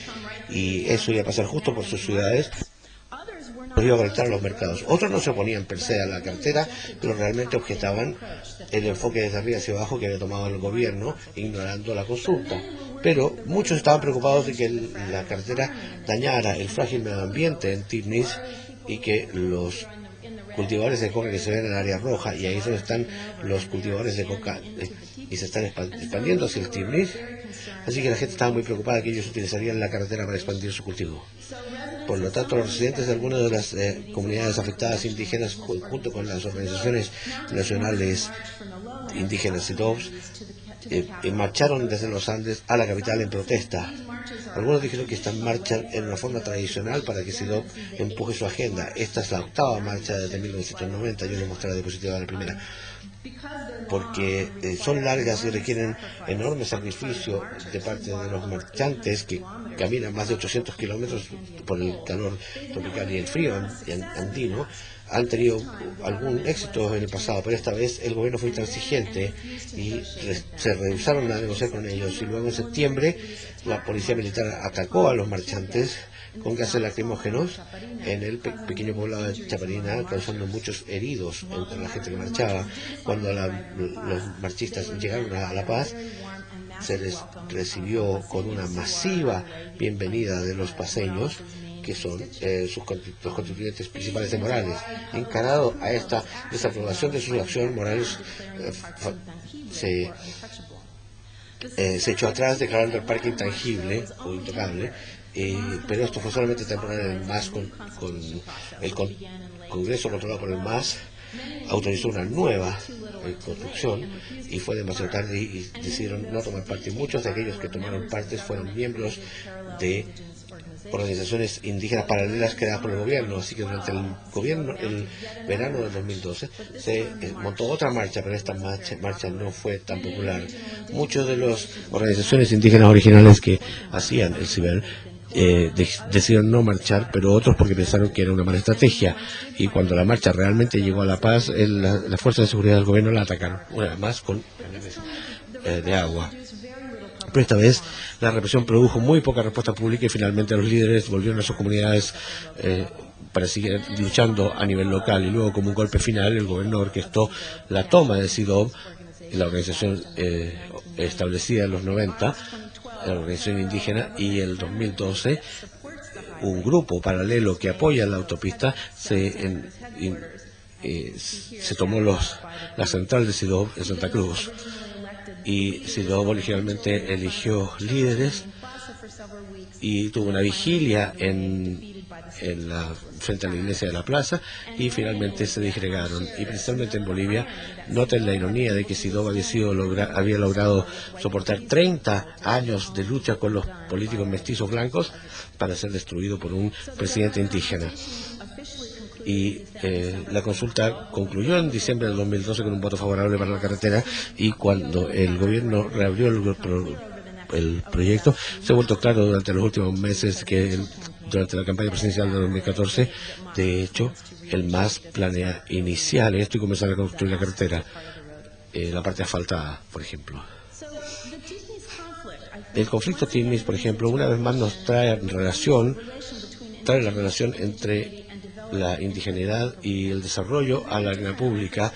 y eso iba a pasar justo por sus ciudades. Nos iba a conectar a los mercados. Otros no se oponían per se a la carretera, pero realmente objetaban el enfoque desde arriba hacia abajo que había tomado el gobierno, ignorando la consulta. Pero muchos estaban preocupados de que la carretera dañara el frágil medio ambiente en TIPNIS y que los cultivadores de coca que se ven en el área roja, y ahí es donde están los cultivadores de coca y se están expandiendo hacia el TIPNIS. Así que la gente estaba muy preocupada que ellos utilizarían la carretera para expandir su cultivo. Por lo tanto, los residentes de algunas de las comunidades afectadas indígenas, junto con las organizaciones nacionales indígenas CIDOBS, marcharon desde los Andes a la capital en protesta. Algunos dijeron que esta marcha era una forma tradicional para que CIDOB empuje su agenda. Esta es la octava marcha desde 1990, yo les mostré la diapositiva de la primera, porque son largas y requieren enorme sacrificio de parte de los marchantes que caminan más de 800 kilómetros por el calor tropical y el frío andino. Han tenido algún éxito en el pasado, pero esta vez el gobierno fue intransigente y se rehusaron a negociar con ellos, y luego en septiembre la policía militar atacó a los marchantes con gases lacrimógenos en el pequeño poblado de Chaparina, causando muchos heridos entre la gente que marchaba. Cuando los marchistas llegaron a La Paz, se les recibió con una masiva bienvenida de los paceños, que son los constituyentes principales de Morales. Encarado a esta desaprobación de su acción, Morales se echó atrás, declarando el parque intangible o intocable. Pero esto fue solamente temporal. El MAS, con el Congreso controlado por el MAS, autorizó una nueva construcción, y fue demasiado tarde y decidieron no tomar parte. Muchos de aquellos que tomaron parte fueron miembros de organizaciones indígenas paralelas creadas por el gobierno. Así que durante el verano del 2012 se montó otra marcha, pero esta marcha no fue tan popular. Muchos de las organizaciones indígenas originales que hacían el CIBER decidieron no marchar, pero otros porque pensaron que era una mala estrategia, y cuando la marcha realmente llegó a La Paz, las fuerzas de seguridad del gobierno la atacaron una vez más con de agua. Pero esta vez la represión produjo muy poca respuesta pública, y finalmente los líderes volvieron a sus comunidades para seguir luchando a nivel local, y luego, como un golpe final, el gobierno orquestó la toma de CIDOB, la organización establecida en los 90, la organización indígena, y en el 2012 un grupo paralelo que apoya la autopista se tomó la central de CIDOB en Santa Cruz, y CIDOB originalmente eligió líderes y tuvo una vigilia frente a la iglesia de la plaza, y finalmente se disgregaron. Y precisamente en Bolivia, noten la ironía de que CIDOB había logrado soportar 30 años de lucha con los políticos mestizos blancos para ser destruido por un presidente indígena. Y la consulta concluyó en diciembre del 2012 con un voto favorable para la carretera, y cuando el gobierno reabrió el proyecto, se ha vuelto claro durante los últimos meses que durante la campaña presidencial de 2014, de hecho, el MAS planea iniciar esto y comenzar a construir la carretera, la parte asfaltada, por ejemplo. El conflicto TIPNIS, por ejemplo, una vez más nos trae la relación entre la indigeneidad y el desarrollo a la arena pública,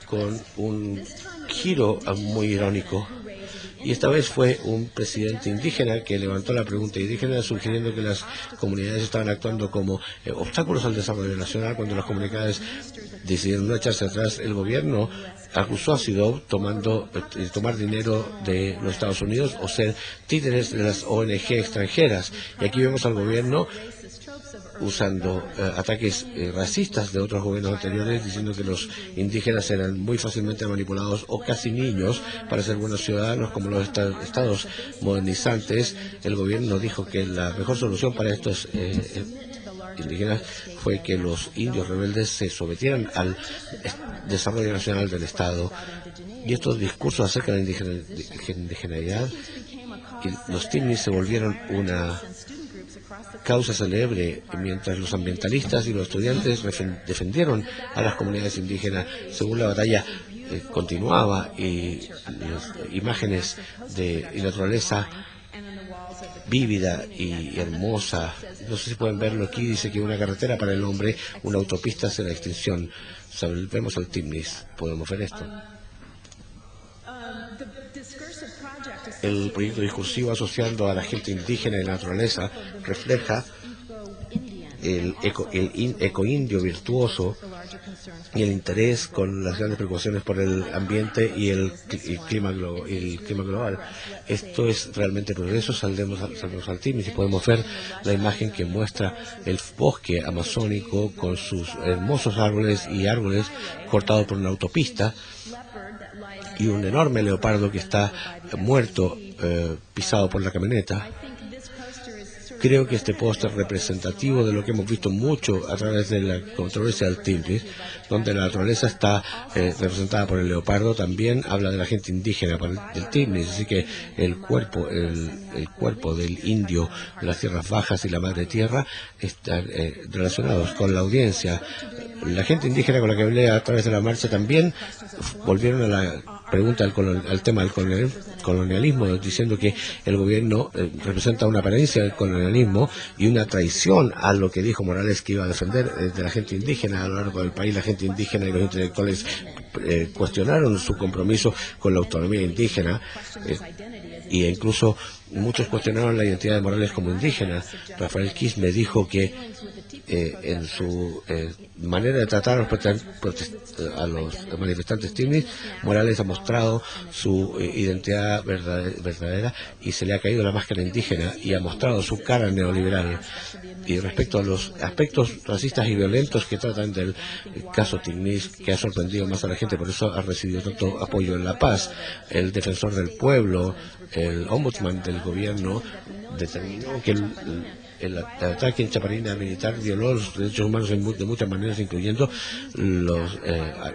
con un giro muy irónico. Y esta vez fue un presidente indígena que levantó la pregunta indígena, sugiriendo que las comunidades estaban actuando como obstáculos al desarrollo nacional. Cuando las comunidades decidieron no echarse atrás, el gobierno acusó a CIDOB tomar dinero de los Estados Unidos o ser títeres de las ONG extranjeras. Y aquí vemos al gobierno usando ataques racistas de otros gobiernos anteriores, diciendo que los indígenas eran muy fácilmente manipulados o casi niños para ser buenos ciudadanos, como los estados modernizantes. El gobierno dijo que la mejor solución para esto es indígenas fue que los indios rebeldes se sometieran al desarrollo nacional del Estado. Y estos discursos acerca de la indigeneidad, los timnis se volvieron una causa célebre, mientras los ambientalistas y los estudiantes defendieron a las comunidades indígenas. Según la batalla continuaba y las imágenes de naturaleza vívida y hermosa, no sé si pueden verlo aquí, dice que una carretera para el hombre, una autopista hacia la extinción. Vemos al Timnis, podemos ver esto. El proyecto discursivo asociando a la gente indígena y la naturaleza refleja el ecoindio virtuoso y el interés con las grandes preocupaciones por el ambiente y el clima global. Esto es realmente progreso. Saldremos al Timnis y podemos ver la imagen que muestra el bosque amazónico con sus hermosos árboles cortados por una autopista, y un enorme leopardo que está muerto, pisado por la camioneta. Creo que este póster es representativo de lo que hemos visto mucho a través de la controversia del Timnis, donde la naturaleza está representada por el leopardo. También habla de la gente indígena del Timnis, así que el cuerpo del indio de las tierras bajas y la madre tierra están relacionados con la audiencia. La gente indígena con la que hablé a través de la marcha también volvieron a la pregunta al tema del colonialismo, diciendo que el gobierno representa una apariencia del colonialismo y una traición a lo que dijo Morales que iba a defender de la gente indígena a lo largo del país. La gente indígena y los intelectuales cuestionaron su compromiso con la autonomía indígena, e incluso muchos cuestionaron la identidad de Morales como indígena. Rafael Quisme dijo que en su manera de tratar a los manifestantes timnis, Morales ha mostrado su identidad verdadera y se le ha caído la máscara indígena y ha mostrado su cara neoliberal. Y respecto a los aspectos racistas y violentos que tratan del caso Timnis, que ha sorprendido más a la gente, por eso ha recibido tanto apoyo en La Paz, el defensor del pueblo, el ombudsman del gobierno, determinó que el ataque en Chaparina militar violó los derechos humanos de muchas maneras, incluyendo los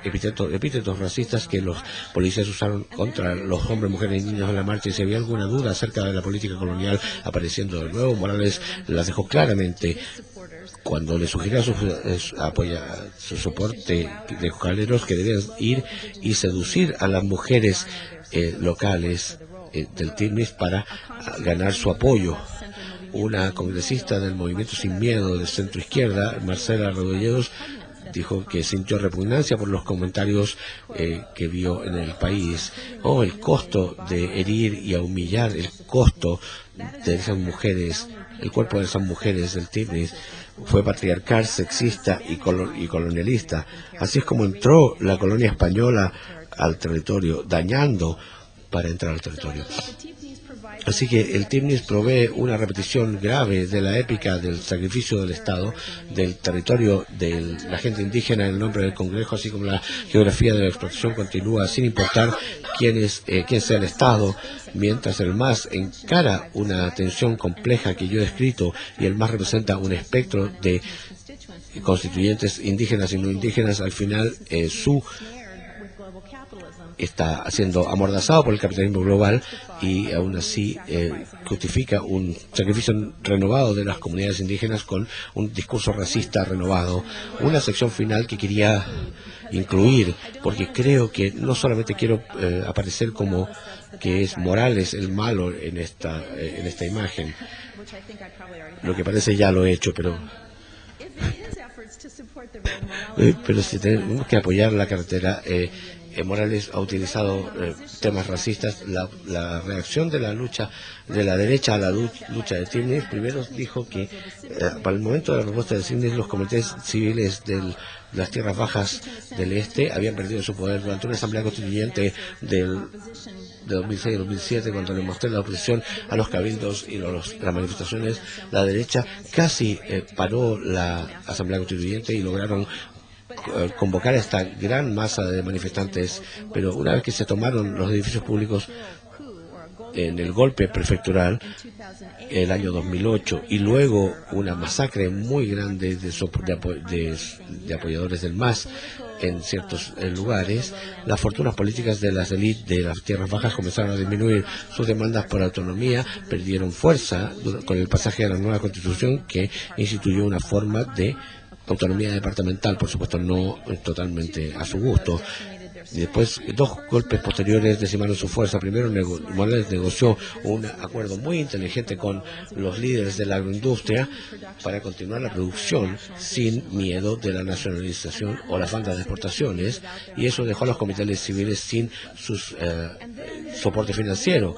epítetos racistas que los policías usaron contra los hombres, mujeres y niños en la marcha. Y si había alguna duda acerca de la política colonial apareciendo de nuevo, Morales las dejó claramente cuando le sugirió su soporte de jaleros que debían ir y seducir a las mujeres locales del Timnis para ganar su apoyo. Una congresista del Movimiento Sin Miedo de centro izquierda, Marcela Rodolledos, dijo que sintió repugnancia por los comentarios que vio en el país. El costo de herir y humillar, el costo de esas mujeres, el cuerpo de esas mujeres del Timnis fue patriarcal, sexista y colonialista. Así es como entró la colonia española al territorio, dañando para entrar al territorio. Así que el Timnis provee una repetición grave de la épica del sacrificio del Estado, del territorio de la gente indígena en el nombre del Congreso, así como la geografía de la explotación continúa sin importar quién sea el Estado, mientras el MAS encara una tensión compleja que yo he escrito, y el MAS representa un espectro de constituyentes indígenas y no indígenas. Al final está siendo amordazado por el capitalismo global, y aún así justifica un sacrificio renovado de las comunidades indígenas con un discurso racista renovado. Una sección final que quería incluir, porque creo que no solamente quiero aparecer como que es Morales el malo en esta imagen, lo que parece ya lo he hecho, pero si tenemos que apoyar la carretera, Morales ha utilizado temas racistas. La reacción de la lucha de la derecha a la lucha de Timnis, primero dijo que para el momento de la propuesta de Timnis, los comités civiles de las tierras bajas del este habían perdido su poder. Durante una asamblea constituyente de 2006-2007, cuando le mostré la oposición a los cabildos y las manifestaciones, la derecha casi paró la asamblea constituyente y lograron convocar a esta gran masa de manifestantes. Pero una vez que se tomaron los edificios públicos, en el golpe prefectural el año 2008 y luego una masacre muy grande de apoyadores del MAS en ciertos lugares, las fortunas políticas de las élites de las tierras bajas comenzaron a disminuir. Sus demandas por autonomía perdieron fuerza con el pasaje a la nueva constitución, que instituyó una forma de autonomía departamental, por supuesto no totalmente a su gusto. Y después, dos golpes posteriores decimaron su fuerza. Primero, Morales negoció un acuerdo muy inteligente con los líderes de la agroindustria para continuar la producción sin miedo de la nacionalización o las bandas de exportaciones, y eso dejó a los comités civiles sin su soporte financiero.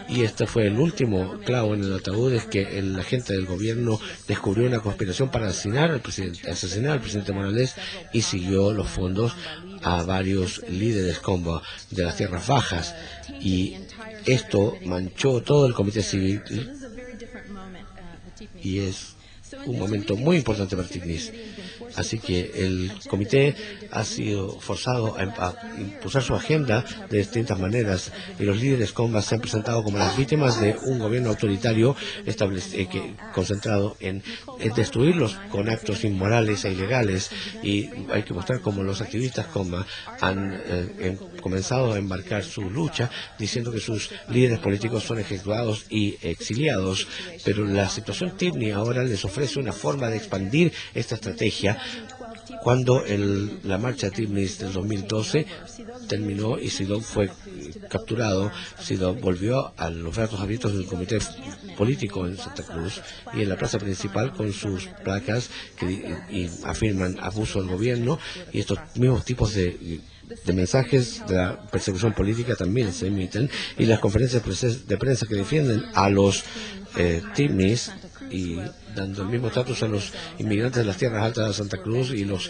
Y este fue el último clavo en el ataúd, es que el agente del gobierno descubrió una conspiración para asesinar al presidente Morales y siguió los fondos a varios líderes como de las tierras bajas, y esto manchó todo el comité civil y es un momento muy importante para Tignis. Así que el comité ha sido forzado a impulsar su agenda de distintas maneras, y los líderes Comba se han presentado como las víctimas de un gobierno autoritario concentrado en destruirlos con actos inmorales e ilegales. Y hay que mostrar cómo los activistas Comba han comenzado a embarcar su lucha diciendo que sus líderes políticos son ejecutados y exiliados, pero la situación Tignis ahora les ofrece una forma de expandir esta estrategia. Cuando la marcha Tignis del 2012 terminó y Sidón fue capturado, Sidón volvió a los brazos abiertos del comité político en Santa Cruz y en la plaza principal con sus placas que afirman abuso del gobierno, y estos mismos tipos de mensajes de la persecución política también se emiten, y las conferencias de prensa que defienden a los Tignis y dando el mismo estatus a los inmigrantes de las tierras altas de Santa Cruz y los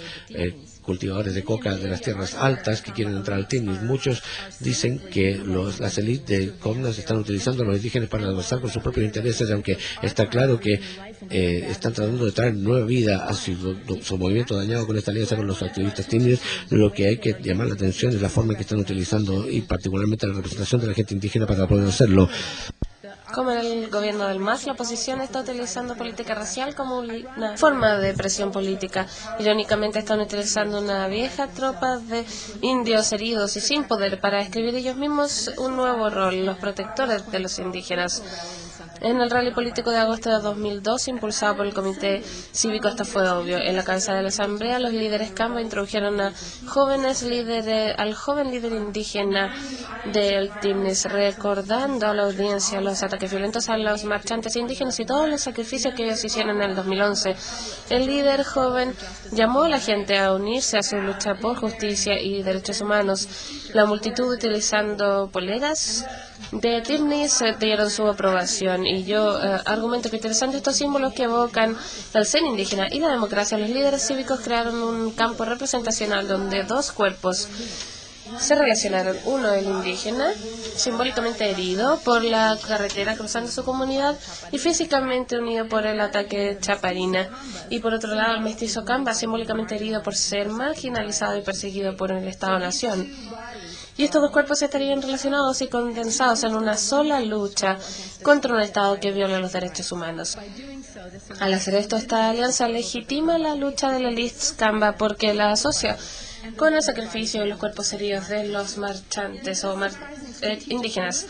cultivadores de coca de las tierras altas que quieren entrar al Tignis. Muchos dicen que las élites de Comnas están utilizando a los indígenas para avanzar con sus propios intereses, aunque está claro que están tratando de traer nueva vida a su movimiento dañado con esta alianza con los activistas Tignis. Lo que hay que llamar la atención es la forma que están utilizando, y particularmente la representación de la gente indígena para poder hacerlo. Como en el gobierno del MAS, la oposición está utilizando política racial como una forma de presión política. Irónicamente, están utilizando una vieja tropa de indios heridos y sin poder para escribir ellos mismos un nuevo rol, los protectores de los indígenas. En el rally político de agosto de 2002, impulsado por el Comité Cívico, esto fue obvio. En la cabeza de la asamblea, los líderes Camba introdujeron al joven líder indígena del Tignis, recordando a la audiencia los ataques violentos a los marchantes indígenas y todos los sacrificios que ellos hicieron en el 2011. El líder joven llamó a la gente a unirse a su lucha por justicia y derechos humanos. La multitud, utilizando poleras de Tignis, dieron su aprobación, y yo argumento que utilizando estos símbolos que evocan el ser indígena y la democracia, los líderes cívicos crearon un campo representacional donde dos cuerpos se relacionaron. Uno, el indígena, simbólicamente herido por la carretera cruzando su comunidad y físicamente unido por el ataque Chaparina, y por otro lado el mestizo Camba, simbólicamente herido por ser marginalizado y perseguido por el Estado-Nación. Y estos dos cuerpos estarían relacionados y condensados en una sola lucha contra un Estado que viola los derechos humanos. Al hacer esto, esta alianza legitima la lucha de la élite Camba porque la asocia con el sacrificio y los cuerpos heridos de los marchantes o indígenas.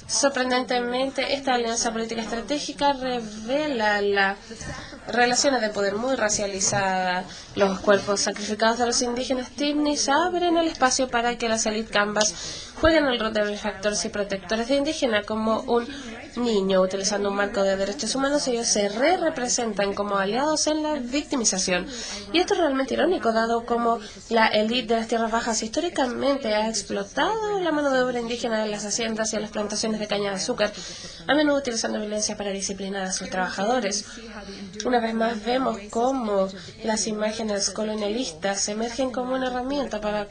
Sorprendentemente, esta alianza política estratégica revela las relaciones de poder muy racializadas. Los cuerpos sacrificados de los indígenas Tignis abren el espacio para que las élites Cambas jueguen el rol de benefactores y protectores de indígenas. Como un niño, utilizando un marco de derechos humanos, ellos se representan como aliados en la victimización. Y esto es realmente irónico, dado como la élite de las tierras bajas históricamente ha explotado la mano de obra indígena en las haciendas y en las plantaciones de caña de azúcar, a menudo utilizando violencia para disciplinar a sus trabajadores. Una vez más vemos cómo las imágenes colonialistas emergen como una herramienta para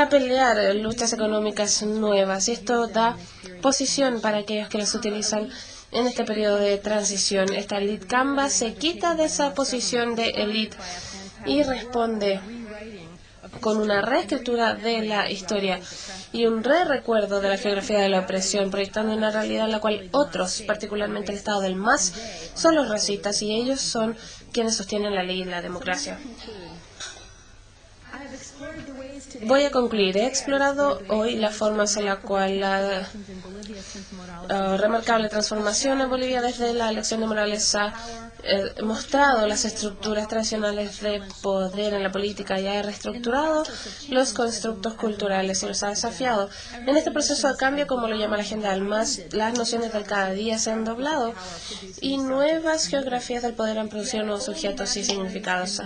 pelear luchas económicas nuevas, y esto da posición para aquellos que las utilizan en este periodo de transición. Esta élite Camba se quita de esa posición de élite y responde con una reescritura de la historia y un recuerdo de la geografía de la opresión, proyectando una realidad en la cual otros, particularmente el Estado del MAS, son los racistas y ellos son quienes sostienen la ley y la democracia. Voy a concluir. He explorado hoy las formas en las cuales la remarcable transformación en Bolivia desde la elección de Morales ha mostrado las estructuras tradicionales de poder en la política y ha reestructurado los constructos culturales y los ha desafiado. En este proceso de cambio, como lo llama la agenda del MAS, las nociones del cada día se han doblado y nuevas geografías del poder han producido nuevos sujetos y significados.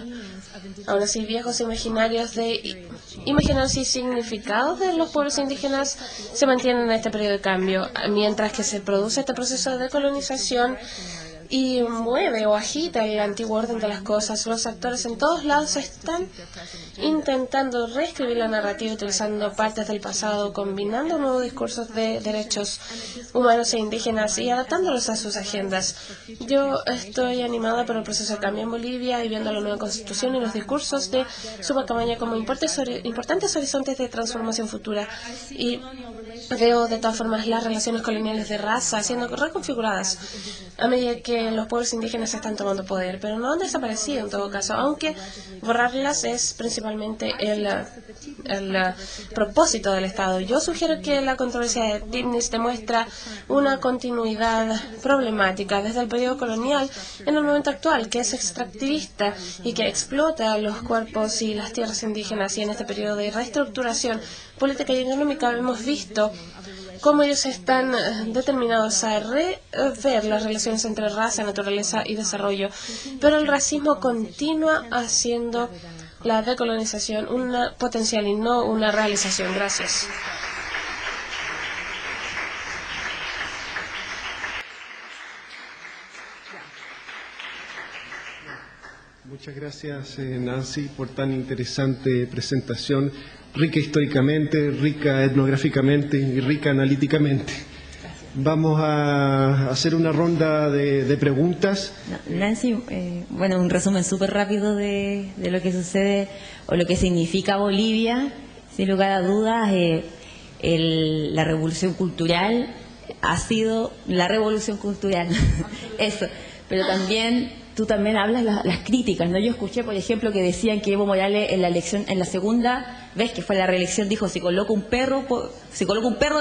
Aún así, viejos imaginarios y significados de los pueblos indígenas se mantienen en este periodo de cambio, mientras que se produce este proceso de colonización y mueve o agita el antiguo orden de las cosas. Los actores en todos lados están intentando reescribir la narrativa utilizando partes del pasado, combinando nuevos discursos de derechos humanos e indígenas y adaptándolos a sus agendas. Yo estoy animada por el proceso de cambio en Bolivia y viendo la nueva constitución y los discursos de Suba Cabaña como importantes horizontes de transformación futura. Y veo de todas formas las relaciones coloniales de raza siendo reconfiguradas a medida que los pueblos indígenas están tomando poder, pero no han desaparecido en todo caso, aunque borrarlas es principalmente el propósito del Estado. Yo sugiero que la controversia de Tiflis demuestra una continuidad problemática desde el periodo colonial en el momento actual, que es extractivista y que explota los cuerpos y las tierras indígenas, y en este periodo de reestructuración política y económica hemos visto cómo ellos están determinados a rever las relaciones entre raza, naturaleza y desarrollo. Pero el racismo continúa haciendo la decolonización una potencial y no una realización. Gracias. Muchas gracias, Nancy, por tan interesante presentación, rica históricamente, rica etnográficamente y rica analíticamente. Vamos a hacer una ronda de preguntas. Nancy, bueno, un resumen súper rápido de lo que sucede o lo que significa Bolivia. Sin lugar a dudas, la revolución cultural ha sido la revolución cultural, eso, pero también... Tú también hablas las críticas, ¿no? Yo escuché, por ejemplo, que decían que Evo Morales en la elección, en la segunda vez que fue la reelección, dijo si coloca un perro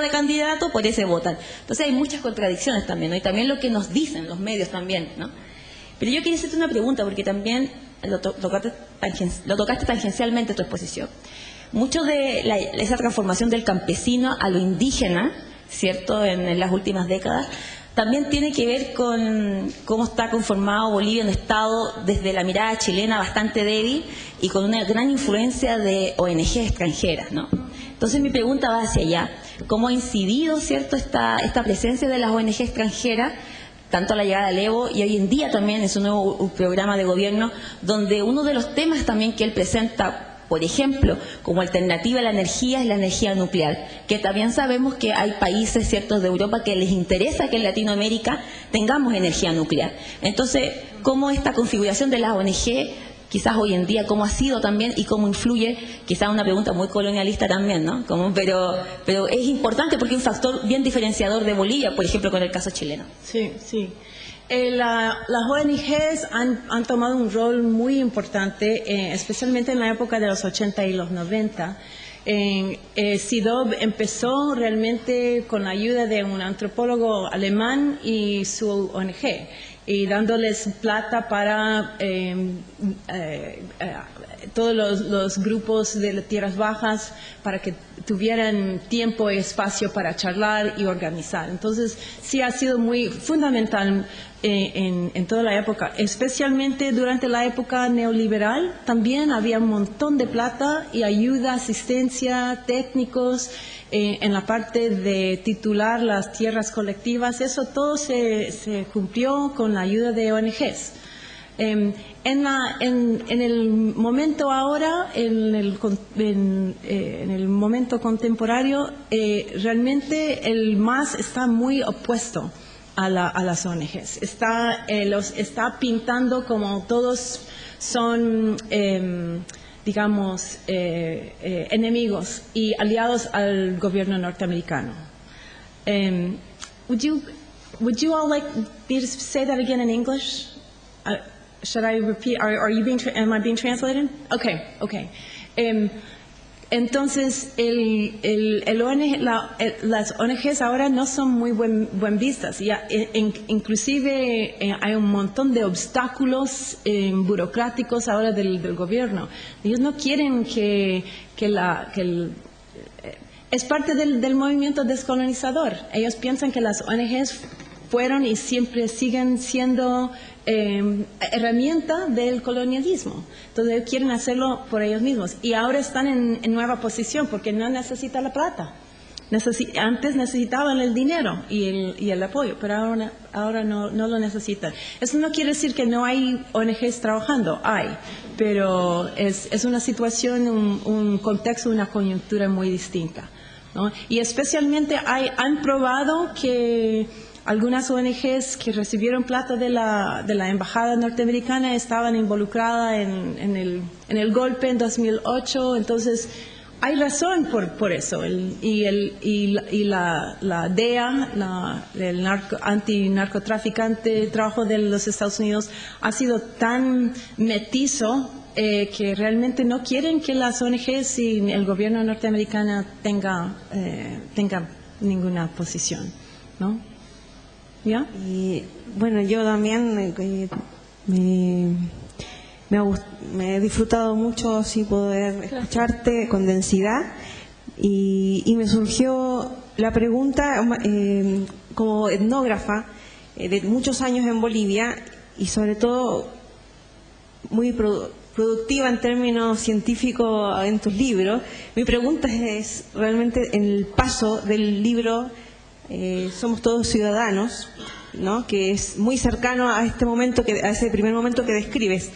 de candidato, por ese votan. Entonces hay muchas contradicciones también, ¿no? Y también lo que nos dicen los medios también, ¿no? Pero yo quería hacerte una pregunta, porque también lo tocaste tangencialmente en tu exposición. Mucho de esa transformación del campesino a lo indígena, ¿cierto?, en las últimas décadas, también tiene que ver con cómo está conformado Bolivia, un Estado desde la mirada chilena bastante débil y con una gran influencia de ONG extranjeras, ¿no? Entonces mi pregunta va hacia allá. ¿Cómo ha incidido, cierto, esta presencia de las ONG extranjeras, tanto a la llegada del Evo y hoy en día también en su nuevo programa de gobierno, donde uno de los temas también que él presenta, por ejemplo, como alternativa a la energía es la energía nuclear, que también sabemos que hay países ciertos de Europa que les interesa que en Latinoamérica tengamos energía nuclear? Entonces, ¿cómo esta configuración de las ONG, quizás hoy en día, cómo ha sido también y cómo influye? Quizás una pregunta muy colonialista también, ¿no? Pero es importante porque es un factor bien diferenciador de Bolivia, por ejemplo, con el caso chileno. Sí, sí. Las ONGs han tomado un rol muy importante, especialmente en la época de los 80 y los 90. CIDOB empezó realmente con la ayuda de un antropólogo alemán y su ONG, y dándoles plata para todos los grupos de las tierras bajas para que tuvieran tiempo y espacio para charlar y organizar. Entonces, sí ha sido muy fundamental en toda la época, especialmente durante la época neoliberal. También había un montón de plata y ayuda, asistencia, técnicos en la parte de titular las tierras colectivas. Eso todo se cumplió con la ayuda de ONGs. En el momento ahora, en el momento contemporáneo, realmente el MAS está muy opuesto a las ONGs. Los está pintando como todos son, digamos, enemigos y aliados al gobierno norteamericano. Would you all like me to say that again in English? Should I repeat? Are you being? Am I being translated? Okay. Entonces, las ONGs ahora no son muy buen vistas. Ya, inclusive hay un montón de obstáculos burocráticos ahora del gobierno. Ellos no quieren es parte del movimiento descolonizador. Ellos piensan que las ONGs fueron y siempre siguen siendo herramienta del colonialismo. Entonces ellos quieren hacerlo por ellos mismos. Y ahora están en nueva posición porque no necesitan la plata. Antes necesitaban el dinero y el apoyo, pero ahora no lo necesitan. Eso no quiere decir que no hay ONGs trabajando, hay, pero es una situación, un contexto, una coyuntura muy distinta, ¿no? Y especialmente han probado que algunas ONGs que recibieron plata de la embajada norteamericana estaban involucradas en el golpe en 2008, entonces hay razón por eso. La DEA, el antinarcotraficante, el trabajo de los Estados Unidos ha sido tan mestizo que realmente no quieren que las ONGs y el gobierno norteamericano tenga ninguna posición, ¿no? ¿Ya? Y bueno, yo también me he disfrutado mucho así poder escucharte con densidad y me surgió la pregunta como etnógrafa de muchos años en Bolivia y sobre todo muy productiva en términos científicos en tus libros. Mi pregunta es realmente en el paso del libro Somos Todos Ciudadanos, ¿no? Que es muy cercano a este momento, a ese primer momento que describes,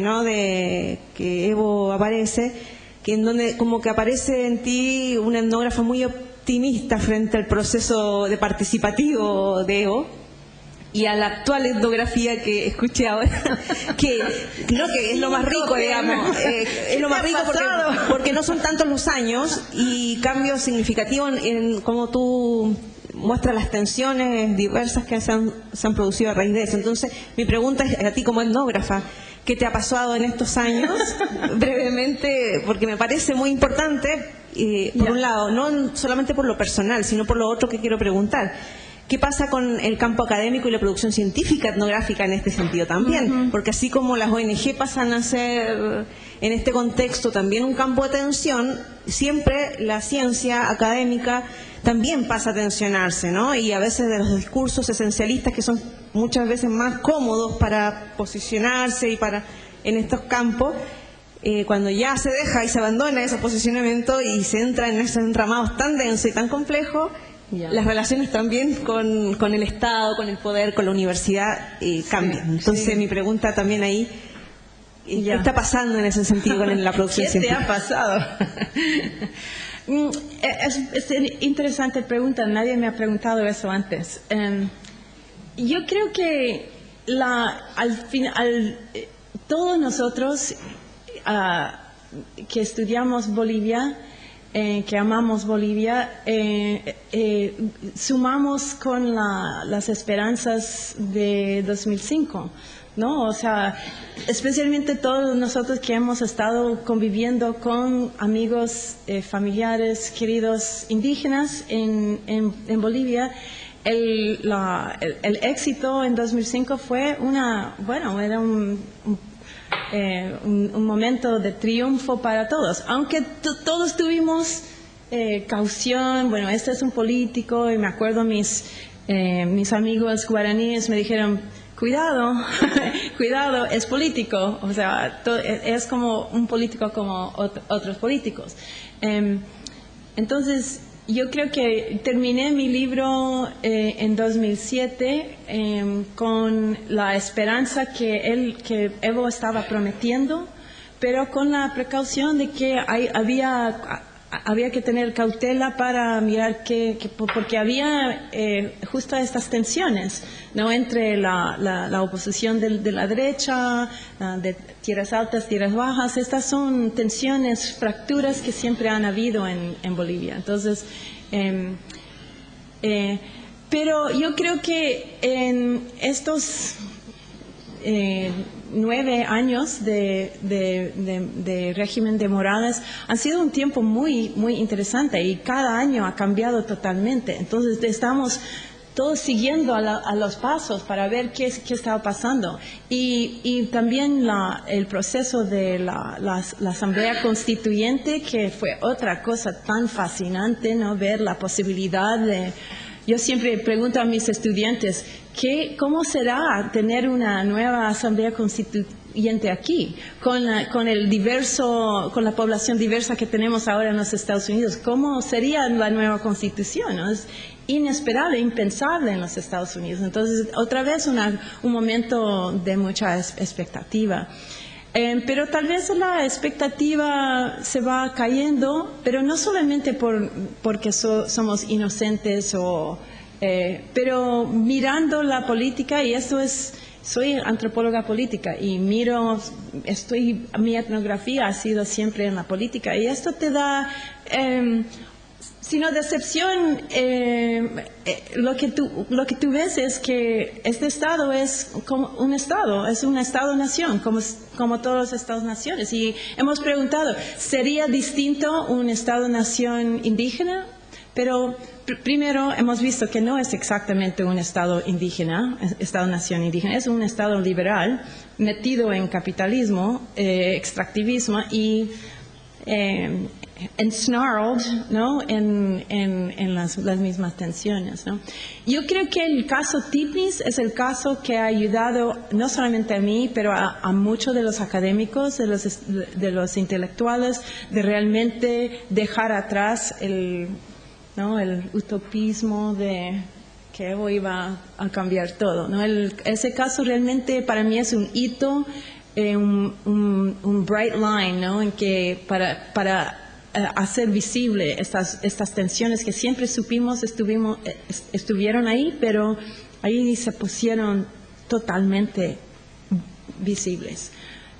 ¿no? De que Evo aparece, que en donde como que aparece en ti una etnógrafa muy optimista frente al proceso de participativo de Evo y a la actual etnografía que escuché ahora, que es lo más rico, digamos, es lo más rico porque no son tantos los años y cambios significativos en cómo tú muestras las tensiones diversas que se han producido a raíz de eso. Entonces, mi pregunta es a ti como etnógrafa, ¿qué te ha pasado en estos años? Brevemente, porque me parece muy importante, por un lado, no solamente por lo personal, sino por lo otro que quiero preguntar. ¿Qué pasa con el campo académico y la producción científica etnográfica en este sentido también? Porque así como las ONG pasan a ser en este contexto también un campo de tensión, siempre la ciencia académica también pasa a tensionarse, ¿no? Y a veces de los discursos esencialistas que son muchas veces más cómodos para posicionarse y para en estos campos, cuando ya se deja y se abandona ese posicionamiento y se entra en esos entramados tan densos y tan complejos, las relaciones también con el Estado, con el poder, con la universidad cambian. Entonces mi pregunta también ahí, ¿qué está pasando en ese sentido con la producción científica? ¿Qué te ha pasado? Es interesante pregunta, nadie me ha preguntado eso antes. Yo creo que al final todos nosotros que estudiamos Bolivia, que amamos Bolivia, sumamos con las esperanzas de 2005, ¿no? O sea, especialmente todos nosotros que hemos estado conviviendo con amigos, familiares, queridos indígenas en Bolivia, el éxito en 2005 fue era un momento de triunfo para todos, aunque todos tuvimos caución. Bueno, este es un político, y me acuerdo mis amigos guaraníes me dijeron, cuidado, cuidado, es político, o sea, es como un político como otros políticos. Entonces, yo creo que terminé mi libro en 2007 con la esperanza que Evo estaba prometiendo, pero con la precaución de que había había que tener cautela para mirar porque había justo estas tensiones, ¿no? Entre la oposición de la derecha, de tierras altas, tierras bajas. Estas son tensiones, fracturas que siempre han habido en Bolivia. Entonces, pero yo creo que en estos 9 años de régimen de Morales han sido un tiempo muy, muy interesante y cada año ha cambiado totalmente. Entonces estamos todos siguiendo a los pasos para ver qué estaba pasando. Y también el proceso de la Asamblea Constituyente, que fue otra cosa tan fascinante, ¿no? Ver la posibilidad de... Yo siempre pregunto a mis estudiantes, ¿cómo será tener una nueva Asamblea Constituyente aquí, con la población diversa que tenemos ahora en los Estados Unidos? ¿Cómo sería la nueva Constitución? ¿No? Es inesperable, impensable en los Estados Unidos. Entonces, otra vez un momento de mucha expectativa. Pero tal vez la expectativa se va cayendo, pero no solamente porque somos inocentes, pero mirando la política, y esto soy antropóloga política y mi etnografía ha sido siempre en la política, y esto te da... sino decepción. Lo que tú ves es que este Estado es como un Estado-nación, como todos los Estados-naciones. Y hemos preguntado, ¿sería distinto un Estado-nación indígena? Pero primero hemos visto que no es exactamente un Estado indígena, Estado-nación indígena, es un Estado liberal metido en capitalismo, extractivismo y... ensnarled, ¿no? en las mismas tensiones, ¿no? Yo creo que el caso Tipnis es el caso que ha ayudado no solamente a mí, pero a muchos de los académicos, de los intelectuales, de realmente dejar atrás el utopismo de que hoy iba a cambiar todo, ¿no? Ese caso realmente para mí es un hito, un bright line, ¿no? En que para hacer visible estas tensiones que siempre supimos estuvieron ahí, pero ahí se pusieron totalmente visibles.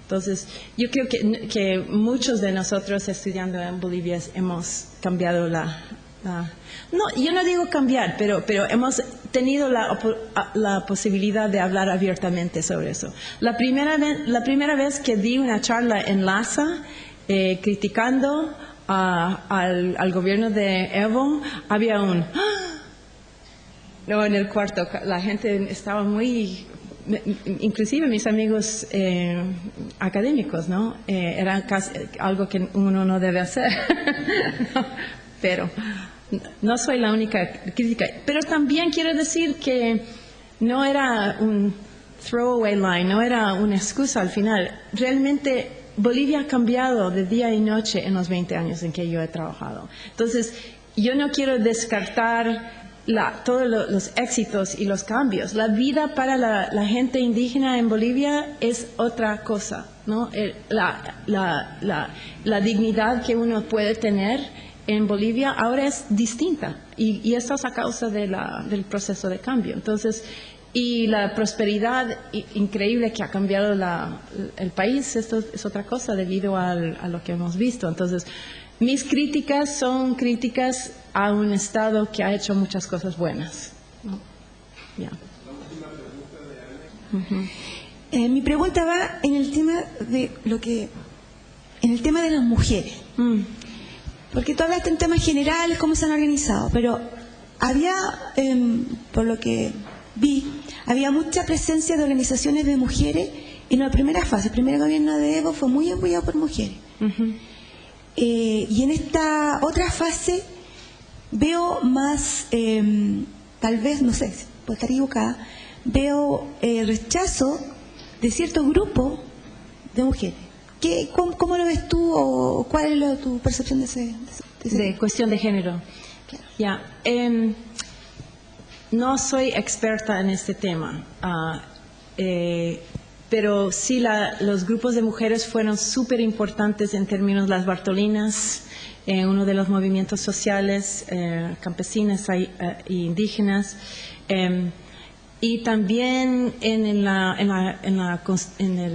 Entonces, yo creo que muchos de nosotros estudiando en Bolivia hemos cambiado no, yo no digo cambiar, pero hemos tenido la posibilidad de hablar abiertamente sobre eso. La primera vez que di una charla en LASA criticando al gobierno de Evo, había no, en el cuarto, la gente estaba muy, inclusive mis amigos académicos, ¿no? Era casi algo que uno no debe hacer. No, pero no soy la única crítica. Pero también quiero decir que no era un throwaway line, no era una excusa al final. Realmente Bolivia ha cambiado de día y noche en los 20 años en que yo he trabajado. Entonces, yo no quiero descartar todos los éxitos y los cambios. La vida para la gente indígena en Bolivia es otra cosa, ¿no? La dignidad que uno puede tener en Bolivia ahora es distinta, y esto es a causa del proceso de cambio. Entonces, y la prosperidad increíble que ha cambiado el país, esto es otra cosa debido a lo que hemos visto. Entonces, mis críticas son críticas a un Estado que ha hecho muchas cosas buenas, ¿no? Yeah. Mi pregunta va en el tema de las mujeres. Porque tú hablaste en temas generales, cómo se han organizado, pero había, por lo que vi, había mucha presencia de organizaciones de mujeres en la primera fase. El primer gobierno de Evo fue muy apoyado por mujeres. Y en esta otra fase veo más, tal vez, no sé, puedo estar equivocada, veo rechazo de ciertos grupos de mujeres. ¿Cómo lo ves tú, o cuál es tu percepción de ese cuestión de género? Claro. Ya, no soy experta en este tema, pero sí los grupos de mujeres fueron súper importantes en términos de las Bartolinas, uno de los movimientos sociales campesinos e indígenas. Y también en la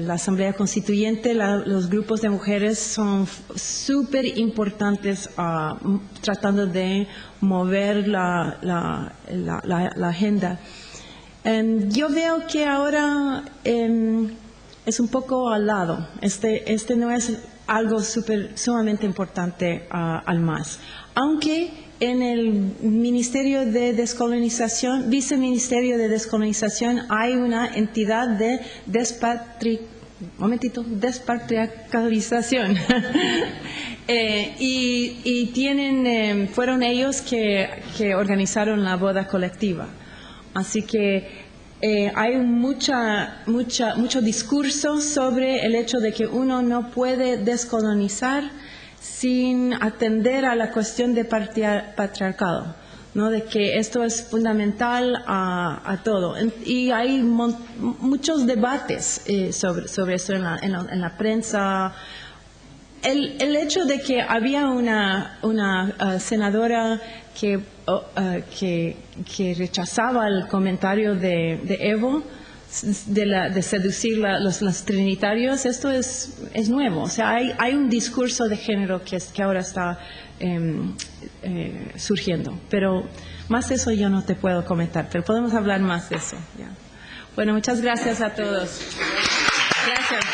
Asamblea Constituyente los grupos de mujeres son súper importantes tratando de mover la agenda. Yo veo que ahora es un poco al lado. Este no es algo sumamente importante al MAS. Aunque en el Ministerio de Descolonización, Viceministerio de Descolonización, hay una entidad de despatriarcalización. Y fueron ellos que organizaron la boda colectiva. Así que hay mucho discurso sobre el hecho de que uno no puede descolonizar sin atender a la cuestión de patriarcado, ¿no? De que esto es fundamental a todo. Y hay muchos debates sobre eso en la prensa. El hecho de que había una senadora que rechazaba el comentario de Evo de seducir los trinitarios, esto es nuevo. O sea, hay un discurso de género que ahora está surgiendo. Pero más de eso yo no te puedo comentar, pero podemos hablar más de eso. Ya. Bueno, muchas gracias a todos. Gracias.